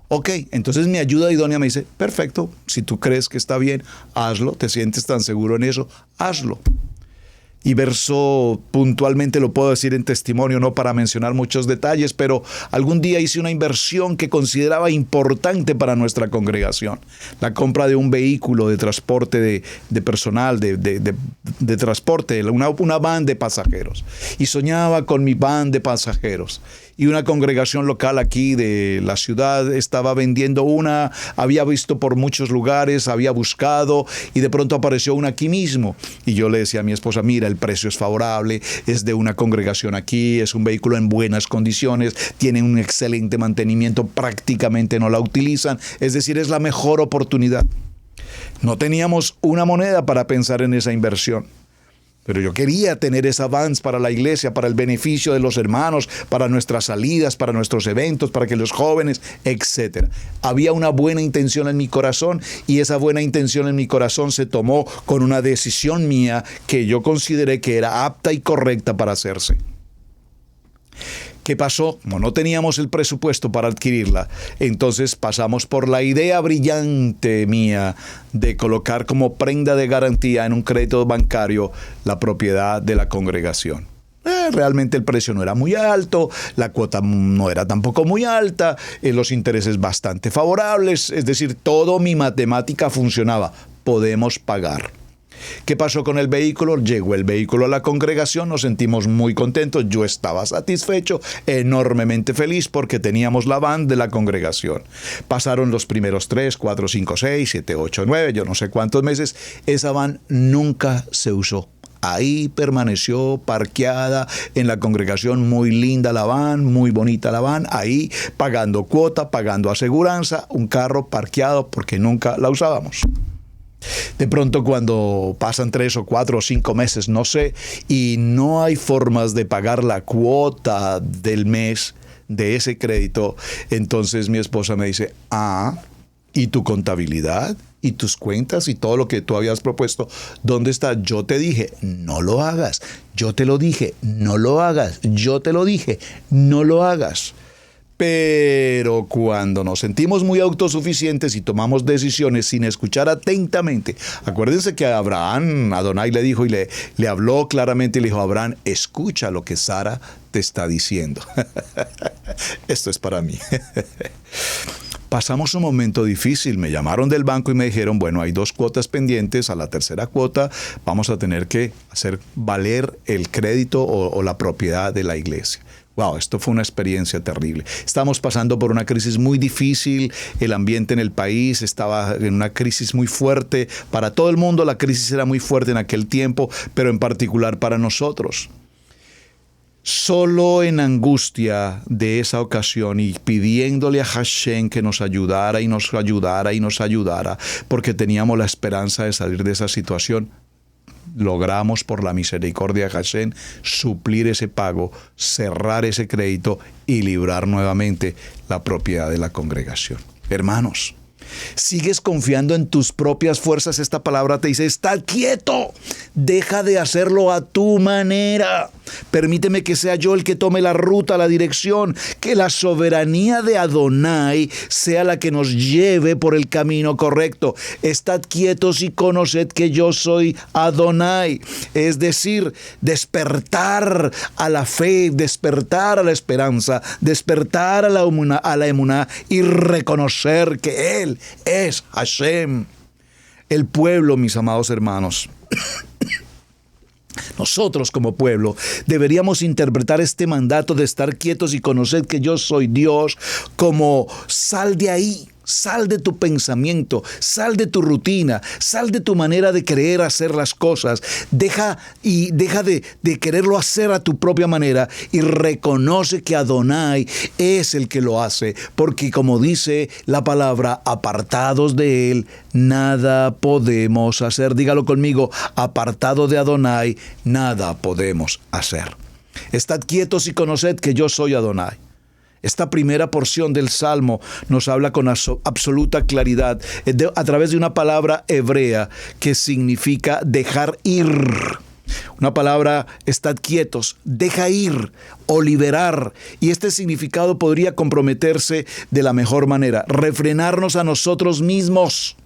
Ok, entonces mi ayuda idónea me dice, perfecto, si tú crees que está bien, hazlo, te sientes tan seguro en eso, hazlo. Y verso puntualmente lo puedo decir en testimonio, no para mencionar muchos detalles, pero algún día hice una inversión que consideraba importante para nuestra congregación. La compra de un vehículo de transporte de personal, de transporte, una van de pasajeros. Y soñaba con mi van de pasajeros. Y una congregación local aquí de la ciudad estaba vendiendo una, había visto por muchos lugares, había buscado y de pronto apareció una aquí mismo. Y yo le decía a mi esposa, mira, el precio es favorable, es de una congregación aquí, es un vehículo en buenas condiciones, tiene un excelente mantenimiento, prácticamente no la utilizan, es decir, es la mejor oportunidad. No teníamos una moneda para pensar en esa inversión. Pero yo quería tener esa vans para la iglesia, para el beneficio de los hermanos, para nuestras salidas, para nuestros eventos, para que los jóvenes, etc. Había una buena intención en mi corazón y esa buena intención en mi corazón se tomó con una decisión mía que yo consideré que era apta y correcta para hacerse. ¿Qué pasó? Como no teníamos el presupuesto para adquirirla, entonces pasamos por la idea brillante mía de colocar como prenda de garantía en un crédito bancario la propiedad de la congregación. Realmente el precio no era muy alto, la cuota no era tampoco muy alta, los intereses bastante favorables, es decir, todo mi matemática funcionaba. Podemos pagar. ¿Qué pasó con el vehículo? Llegó el vehículo a la congregación, nos sentimos muy contentos, yo estaba satisfecho, enormemente feliz porque teníamos la van de la congregación. Pasaron los primeros 3, 4, 5, 6, 7, 8, 9, yo no sé cuántos meses, esa van nunca se usó. Ahí permaneció parqueada en la congregación, muy linda la van, muy bonita la van, ahí pagando cuota, pagando aseguranza, un carro parqueado porque nunca la usábamos. De pronto cuando pasan 3 o 4 o 5 meses, no sé, y no hay formas de pagar la cuota del mes de ese crédito, entonces mi esposa me dice, ¿y tu contabilidad? y tus cuentas y todo lo que tú habías propuesto, ¿dónde está? Yo te dije, no lo hagas. Yo te lo dije, no lo hagas. Yo te lo dije, no lo hagas. Pero cuando nos sentimos muy autosuficientes y tomamos decisiones sin escuchar atentamente, acuérdense que a Abraham, Adonai le dijo y le habló claramente y le dijo, Abraham, escucha lo que Sara te está diciendo. Esto es para mí. Pasamos un momento difícil, me llamaron del banco y me dijeron, bueno, hay 2 cuotas pendientes, a la tercera cuota vamos a tener que hacer valer el crédito o la propiedad de la iglesia. Wow, esto fue una experiencia terrible. Estamos pasando por una crisis muy difícil, el ambiente en el país estaba en una crisis muy fuerte. Para todo el mundo la crisis era muy fuerte en aquel tiempo, pero en particular para nosotros. Solo en angustia de esa ocasión y pidiéndole a Hashem que nos ayudara y nos ayudara y nos ayudara, porque teníamos la esperanza de salir de esa situación, logramos por la misericordia de Hashem suplir ese pago, cerrar ese crédito y librar nuevamente la propiedad de la congregación. Hermanos, ¿sigues confiando en tus propias fuerzas? Esta palabra te dice, está quieto, deja de hacerlo a tu manera. Permíteme que sea yo el que tome la ruta, la dirección, que la soberanía de Adonai sea la que nos lleve por el camino correcto. Estad quietos y conoced que yo soy Adonai. Es decir, despertar a la fe, despertar a la esperanza, despertar a la emuná y reconocer que Él es Hashem. El pueblo, mis amados hermanos, nosotros como pueblo deberíamos interpretar este mandato de estar quietos y conocer que yo soy Dios como sal de ahí. Sal de tu pensamiento, sal de tu rutina, sal de tu manera de querer hacer las cosas. Deja de quererlo hacer a tu propia manera y reconoce que Adonai es el que lo hace. Porque como dice la palabra, apartados de Él, nada podemos hacer. Dígalo conmigo, apartado de Adonai, nada podemos hacer. Estad quietos y conoced que yo soy Adonai. Esta primera porción del Salmo nos habla con absoluta claridad a través de una palabra hebrea que significa dejar ir. Una palabra, estad quietos, deja ir o liberar. Y este significado podría comprometerse de la mejor manera. Refrenarnos a nosotros mismos.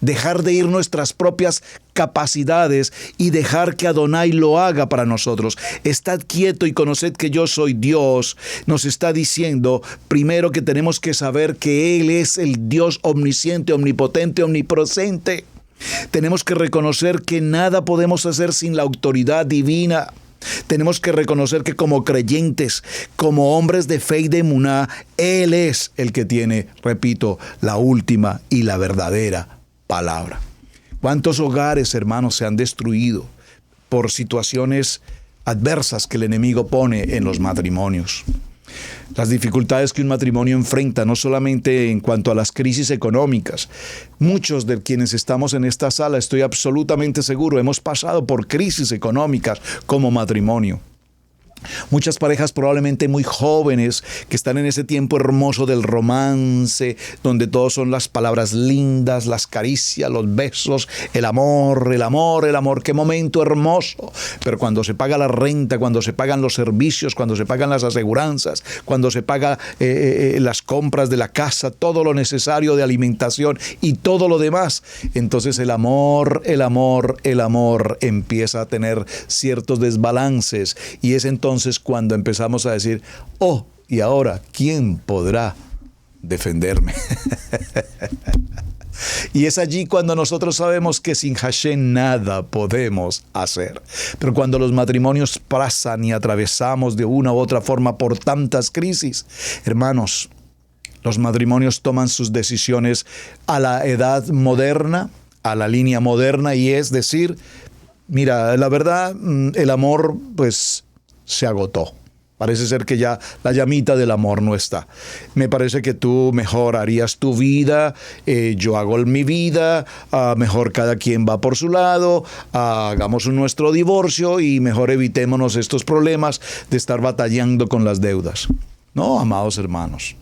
Dejar de ir nuestras propias capacidades y dejar que Adonai lo haga para nosotros. Estad quieto y conoced que yo soy Dios. Nos está diciendo primero que tenemos que saber que Él es el Dios omnisciente, omnipotente, omnipresente. Tenemos que reconocer que nada podemos hacer sin la autoridad divina. Tenemos que reconocer que como creyentes, como hombres de fe y de emuná, Él es el que tiene, repito, la última y la verdadera palabra. ¿Cuántos hogares, hermanos, se han destruido por situaciones adversas que el enemigo pone en los matrimonios? Las dificultades que un matrimonio enfrenta, no solamente en cuanto a las crisis económicas. Muchos de quienes estamos en esta sala, estoy absolutamente seguro, hemos pasado por crisis económicas como matrimonio. Muchas parejas probablemente muy jóvenes que están en ese tiempo hermoso del romance, donde todo son las palabras lindas, las caricias, los besos, el amor, el amor, el amor. ¡Qué momento hermoso! Pero cuando se paga la renta, cuando se pagan los servicios, cuando se pagan las aseguranzas, cuando se paga las compras de la casa, todo lo necesario de alimentación y todo lo demás, entonces el amor empieza a tener ciertos desbalances y es entonces cuando empezamos a decir, oh, y ahora, ¿quién podrá defenderme? Y es allí cuando nosotros sabemos que sin Hashem nada podemos hacer. Pero cuando los matrimonios pasan y atravesamos de una u otra forma por tantas crisis, hermanos, los matrimonios toman sus decisiones a la edad moderna, a la línea moderna, y es decir, mira, la verdad, el amor, pues, se agotó. Parece ser que ya la llamita del amor no está. Me parece que tú mejor harías tu vida, yo hago mi vida, mejor cada quien va por su lado, hagamos nuestro divorcio y mejor evitémonos estos problemas de estar batallando con las deudas. No, amados hermanos.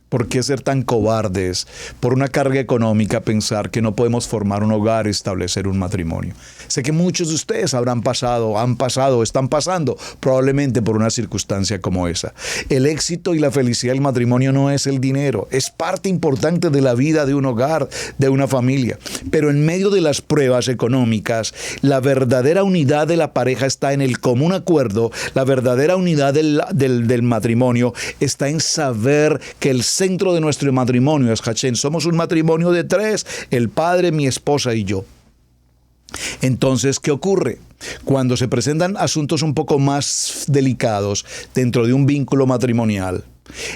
¿Por qué ser tan cobardes por una carga económica pensar que no podemos formar un hogar y establecer un matrimonio? Sé que muchos de ustedes han pasado, están pasando probablemente por una circunstancia como esa. El éxito y la felicidad del matrimonio no es el dinero, es parte importante de la vida de un hogar, de una familia. Pero en medio de las pruebas económicas, la verdadera unidad de la pareja está en el común acuerdo, la verdadera unidad del matrimonio está en saber que el centro de nuestro matrimonio es Hachén. Somos un matrimonio de tres, el padre, mi esposa y yo. Entonces, ¿qué ocurre? Cuando se presentan asuntos un poco más delicados dentro de un vínculo matrimonial,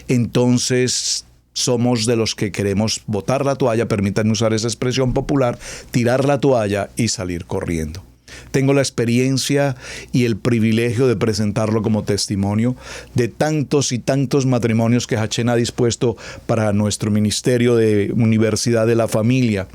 entonces somos de los que queremos botar la toalla, permítanme usar esa expresión popular, tirar la toalla y salir corriendo. Tengo la experiencia y el privilegio de presentarlo como testimonio de tantos y tantos matrimonios que Hachén ha dispuesto para nuestro Ministerio de Universidad de la Familia.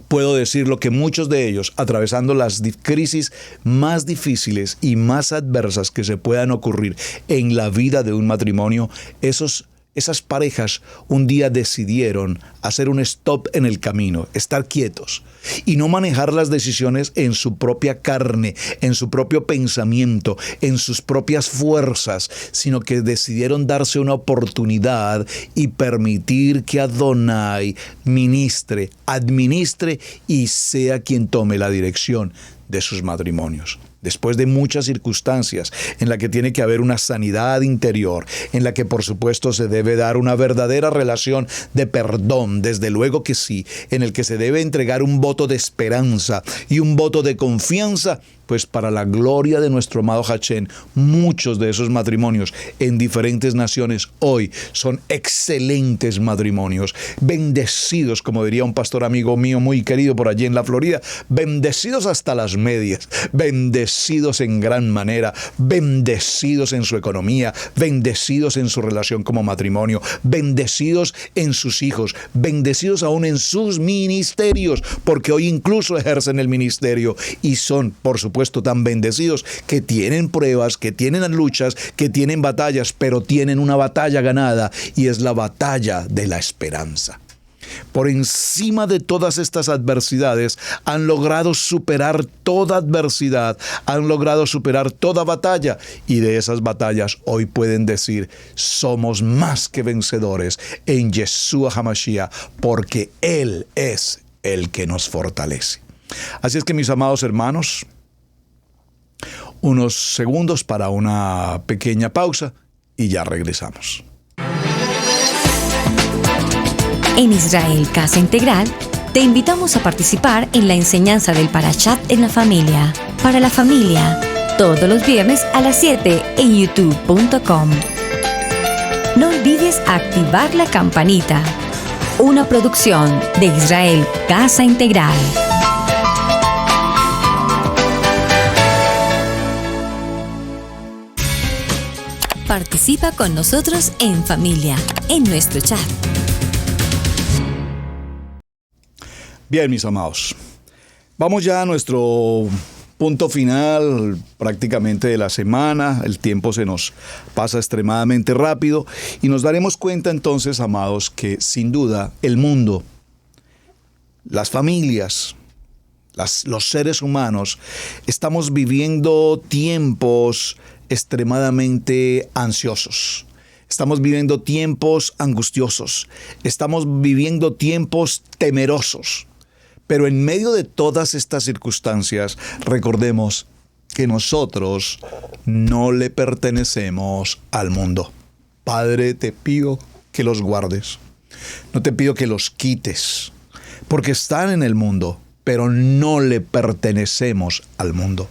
Puedo decirlo que muchos de ellos, atravesando las crisis más difíciles y más adversas que se puedan ocurrir en la vida de un matrimonio, esas parejas un día decidieron hacer un stop en el camino, estar quietos y no manejar las decisiones en su propia carne, en su propio pensamiento, en sus propias fuerzas, sino que decidieron darse una oportunidad y permitir que Adonai ministre, administre y sea quien tome la dirección de sus matrimonios. Después de muchas circunstancias en la que tiene que haber una sanidad interior, en la que por supuesto se debe dar una verdadera relación de perdón, desde luego que sí, en el que se debe entregar un voto de esperanza y un voto de confianza, pues para la gloria de nuestro amado Hachén, muchos de esos matrimonios en diferentes naciones hoy son excelentes matrimonios, bendecidos, como diría un pastor amigo mío muy querido por allí en la Florida, bendecidos hasta las medias, bendecidos en gran manera, bendecidos en su economía, bendecidos en su relación como matrimonio, bendecidos en sus hijos, bendecidos aún en sus ministerios, porque hoy incluso ejercen el ministerio y son, por supuesto, tan bendecidos que tienen pruebas, que tienen luchas, que tienen batallas, pero tienen una batalla ganada y es la batalla de la esperanza. Por encima de todas estas adversidades, han logrado superar toda adversidad, han logrado superar toda batalla y de esas batallas hoy pueden decir, somos más que vencedores en Yeshua HaMashiach, porque Él es el que nos fortalece. Así es que, mis amados hermanos, unos segundos para una pequeña pausa y ya regresamos. En Israel Casa Integral, te invitamos a participar en la enseñanza del Parashat en la familia, para la familia, todos los viernes a las 7 en youtube.com. No olvides activar la campanita. Una producción de Israel Casa Integral. Participa con nosotros en familia, en nuestro chat. Bien, mis amados, vamos ya a nuestro punto final prácticamente de la semana. El tiempo se nos pasa extremadamente rápido y nos daremos cuenta entonces, amados, que sin duda el mundo, las familias, los seres humanos, estamos viviendo tiempos extremadamente ansiosos. Estamos viviendo tiempos angustiosos. Estamos viviendo tiempos temerosos. Pero en medio de todas estas circunstancias, recordemos que nosotros no le pertenecemos al mundo. Padre, te pido que los guardes. No te pido que los quites, porque están en el mundo, pero no le pertenecemos al mundo.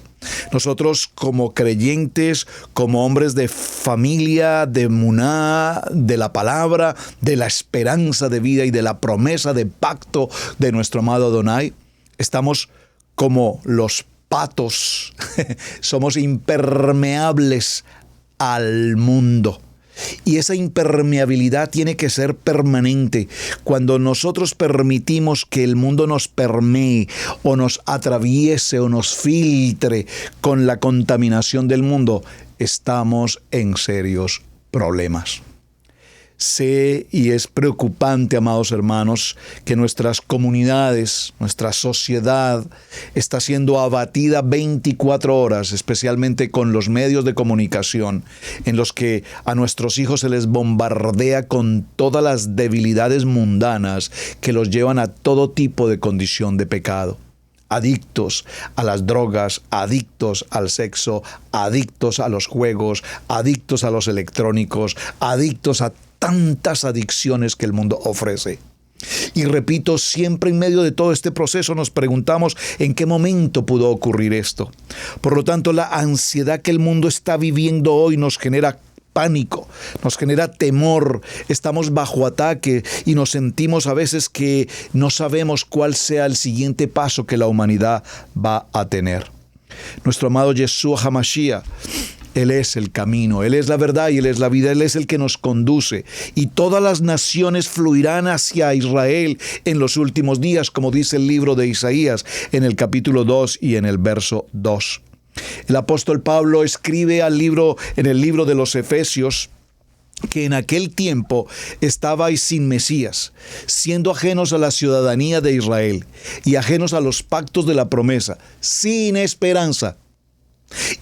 Nosotros como creyentes, como hombres de familia, de Muná, de la palabra, de la esperanza de vida y de la promesa de pacto de nuestro amado Adonai, estamos como los patos, somos impermeables al mundo. Y esa impermeabilidad tiene que ser permanente. Cuando nosotros permitimos que el mundo nos permee o nos atraviese o nos filtre con la contaminación del mundo, estamos en serios problemas. Sé y es preocupante, amados hermanos, que nuestras comunidades, nuestra sociedad está siendo abatida 24 horas, especialmente con los medios de comunicación, en los que a nuestros hijos se les bombardea con todas las debilidades mundanas que los llevan a todo tipo de condición de pecado. Adictos a las drogas, adictos al sexo, adictos a los juegos, adictos a los electrónicos, adictos a tantas adicciones que el mundo ofrece. Y repito, siempre en medio de todo este proceso nos preguntamos en qué momento pudo ocurrir esto. Por lo tanto, la ansiedad que el mundo está viviendo hoy nos genera pánico, nos genera temor, estamos bajo ataque y nos sentimos a veces que no sabemos cuál sea el siguiente paso que la humanidad va a tener. Nuestro amado Yeshua HaMashiach, Él es el camino, Él es la verdad y Él es la vida, Él es el que nos conduce. Y todas las naciones fluirán hacia Israel en los últimos días, como dice el libro de Isaías en el capítulo 2 y en el verso 2. El apóstol Pablo escribe en el libro de los Efesios que en aquel tiempo estabais sin Mesías, siendo ajenos a la ciudadanía de Israel y ajenos a los pactos de la promesa, sin esperanza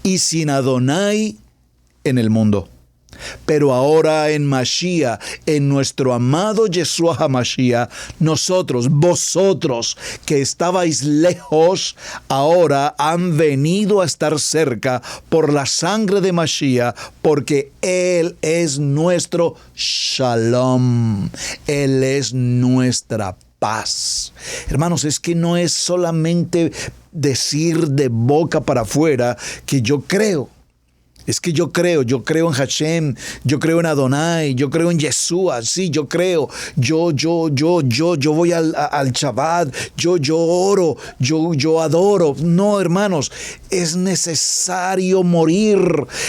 y sin Adonai en el mundo. Pero ahora en Mashiach, en nuestro amado Yeshua HaMashiach, vosotros que estabais lejos, ahora han venido a estar cerca por la sangre de Mashiach, porque Él es nuestro Shalom, Él es nuestra paz. Hermanos, es que no es solamente decir de boca para afuera que yo creo. Es que yo creo en Hashem, yo creo en Adonai, yo creo en Yeshua, sí, yo creo, yo voy al Shabbat, yo oro, yo adoro. No, hermanos, es necesario morir,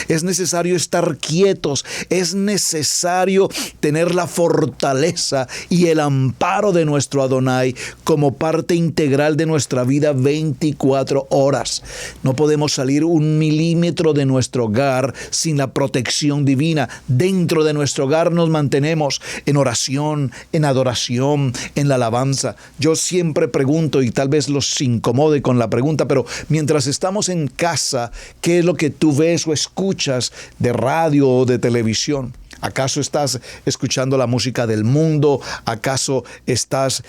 es necesario estar quietos, es necesario tener la fortaleza y el amparo de nuestro Adonai como parte integral de nuestra vida 24 horas. No podemos salir un milímetro de nuestro hogar sin la protección divina. Dentro de nuestro hogar nos mantenemos en oración, en adoración, en la alabanza. Yo siempre pregunto, y tal vez los incomode con la pregunta, pero mientras estamos en casa, ¿qué es lo que tú ves o escuchas de radio o de televisión? ¿Acaso estás escuchando la música del mundo? ¿Acaso estás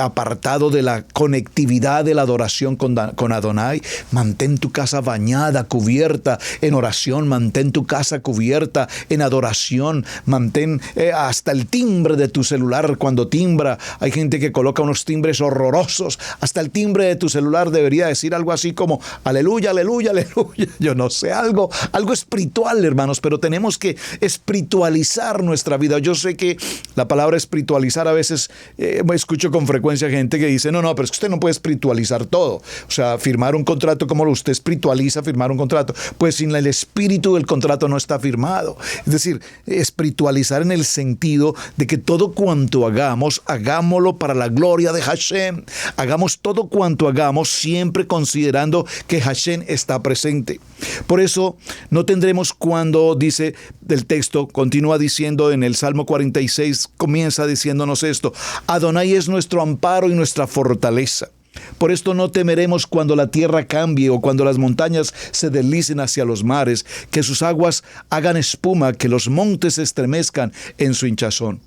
apartado de la conectividad de la adoración con Adonai? Mantén tu casa bañada, cubierta en oración. Mantén tu casa cubierta en adoración. Mantén hasta el timbre de tu celular cuando timbra. Hay gente que coloca unos timbres horrorosos. Hasta el timbre de tu celular debería decir algo así como aleluya, aleluya, aleluya. Yo no sé, algo espiritual, hermanos, pero tenemos que espiritualizar nuestra vida. Yo sé que la palabra espiritualizar a veces escucho con frecuencia gente que dice, no, pero es que usted no puede espiritualizar todo. O sea, firmar un contrato como usted espiritualiza firmar un contrato. Pues sin el espíritu del contrato no está firmado. Es decir, espiritualizar en el sentido de que todo cuanto hagamos, hagámoslo para la gloria de Hashem. Hagamos todo cuanto hagamos siempre considerando que Hashem está presente. Por eso no tendremos cuando dice del texto, continúa diciendo en el Salmo 46, comienza diciéndonos esto: Adonai es nuestro amparo y nuestra fortaleza. Por esto no temeremos cuando la tierra cambie o cuando las montañas se deslicen hacia los mares, que sus aguas hagan espuma, que los montes se estremezcan en su hinchazón.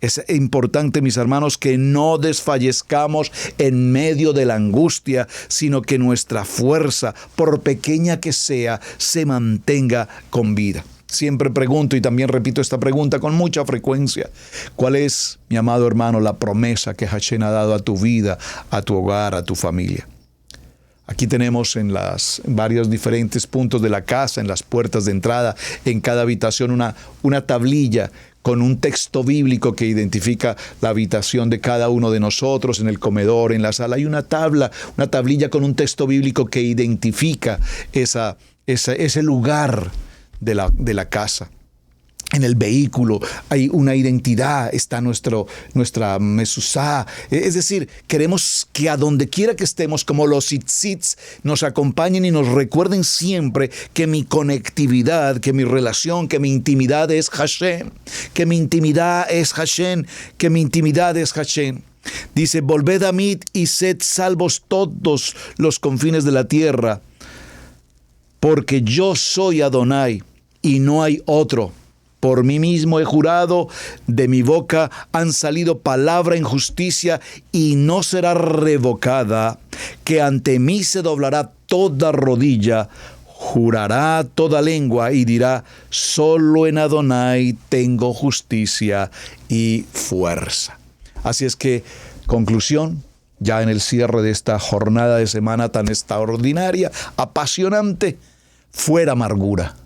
Es importante, mis hermanos, que no desfallezcamos en medio de la angustia, sino que nuestra fuerza, por pequeña que sea, se mantenga con vida. Siempre pregunto y también repito esta pregunta con mucha frecuencia: ¿cuál es, mi amado hermano, la promesa que Hashem ha dado a tu vida, a tu hogar, a tu familia? Aquí tenemos en los varios diferentes puntos de la casa, en las puertas de entrada, en cada habitación, una tablilla con un texto bíblico que identifica la habitación de cada uno de nosotros, en el comedor, en la sala. Hay una tablilla con un texto bíblico que identifica ese lugar de la casa. en el vehículo, hay una identidad, está nuestra mezuzá. Es decir, queremos que a donde quiera que estemos, como los tzitzits, nos acompañen y nos recuerden siempre que mi conectividad, que mi relación, que mi intimidad es Hashem, que mi intimidad es Hashem, que mi intimidad es Hashem. Dice, volved a mí y sed salvos todos los confines de la tierra, porque yo soy Adonai y no hay otro. Por mí mismo he jurado, de mi boca han salido palabra en justicia y no será revocada, que ante mí se doblará toda rodilla, jurará toda lengua y dirá, solo en Adonai tengo justicia y fuerza. Así es que, conclusión, ya en el cierre de esta jornada de semana tan extraordinaria, apasionante, fuera amargura.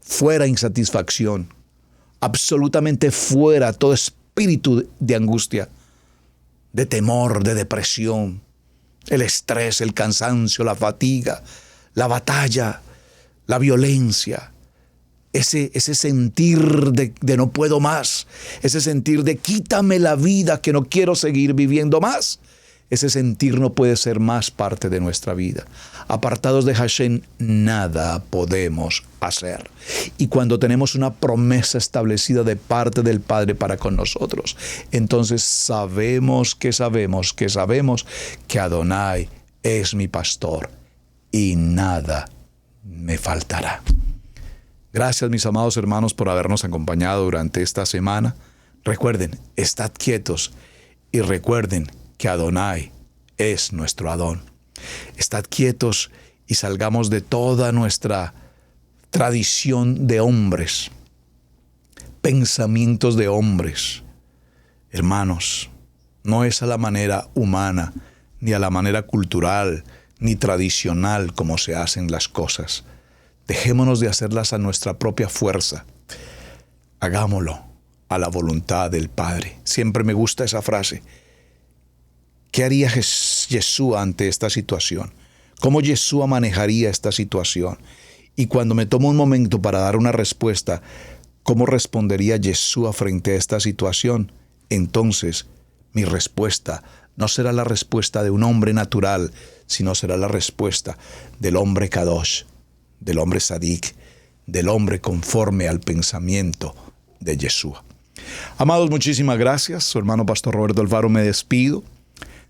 Fuera insatisfacción, absolutamente fuera todo espíritu de angustia, de temor, de depresión, el estrés, el cansancio, la fatiga, la batalla, la violencia, ese sentir de no puedo más, ese sentir de quítame la vida que no quiero seguir viviendo más. Ese sentir no puede ser más parte de nuestra vida. Apartados de Hashem, nada podemos hacer. Y cuando tenemos una promesa establecida de parte del Padre para con nosotros, entonces sabemos que Adonai es mi pastor y nada me faltará. Gracias, mis amados hermanos, por habernos acompañado durante esta semana. Recuerden, estad quietos y recuerden que Adonai es nuestro Adón. Estad quietos y salgamos de toda nuestra tradición de hombres, pensamientos de hombres. Hermanos, no es a la manera humana, ni a la manera cultural, ni tradicional como se hacen las cosas. Dejémonos de hacerlas a nuestra propia fuerza. Hagámoslo a la voluntad del Padre. Siempre me gusta esa frase. ¿Qué haría Yeshua ante esta situación? ¿Cómo Yeshua manejaría esta situación? Y cuando me tomo un momento para dar una respuesta, ¿cómo respondería Yeshua frente a esta situación? Entonces, mi respuesta no será la respuesta de un hombre natural, sino será la respuesta del hombre Kadosh, del hombre Sadik, del hombre conforme al pensamiento de Yeshua. Amados, muchísimas gracias. Su hermano Pastor Roberto Alfaro, me despido,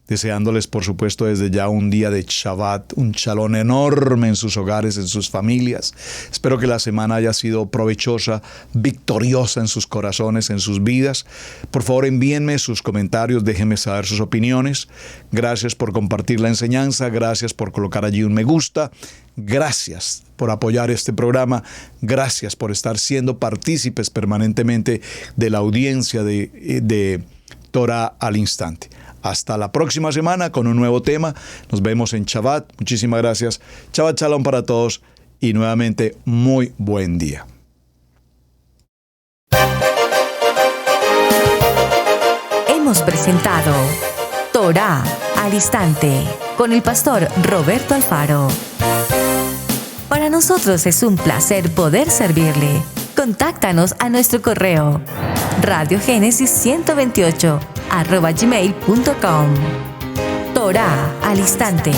deseándoles, por supuesto, desde ya un día de Shabbat, un shalom enorme en sus hogares, en sus familias. Espero que la semana haya sido provechosa, victoriosa en sus corazones, en sus vidas. Por favor, envíenme sus comentarios, déjenme saber sus opiniones. Gracias por compartir la enseñanza, gracias por colocar allí un me gusta, gracias por apoyar este programa, gracias por estar siendo partícipes permanentemente de la audiencia de Torah al Instante. Hasta la próxima semana con un nuevo tema. Nos vemos en Shabbat. Muchísimas gracias. Shabbat Shalom para todos y nuevamente muy buen día. Hemos presentado Torah al Instante con el pastor Roberto Alfaro. Para nosotros es un placer poder servirle. Contáctanos a nuestro correo radiogenesis128@gmail.com. Torah al Instante.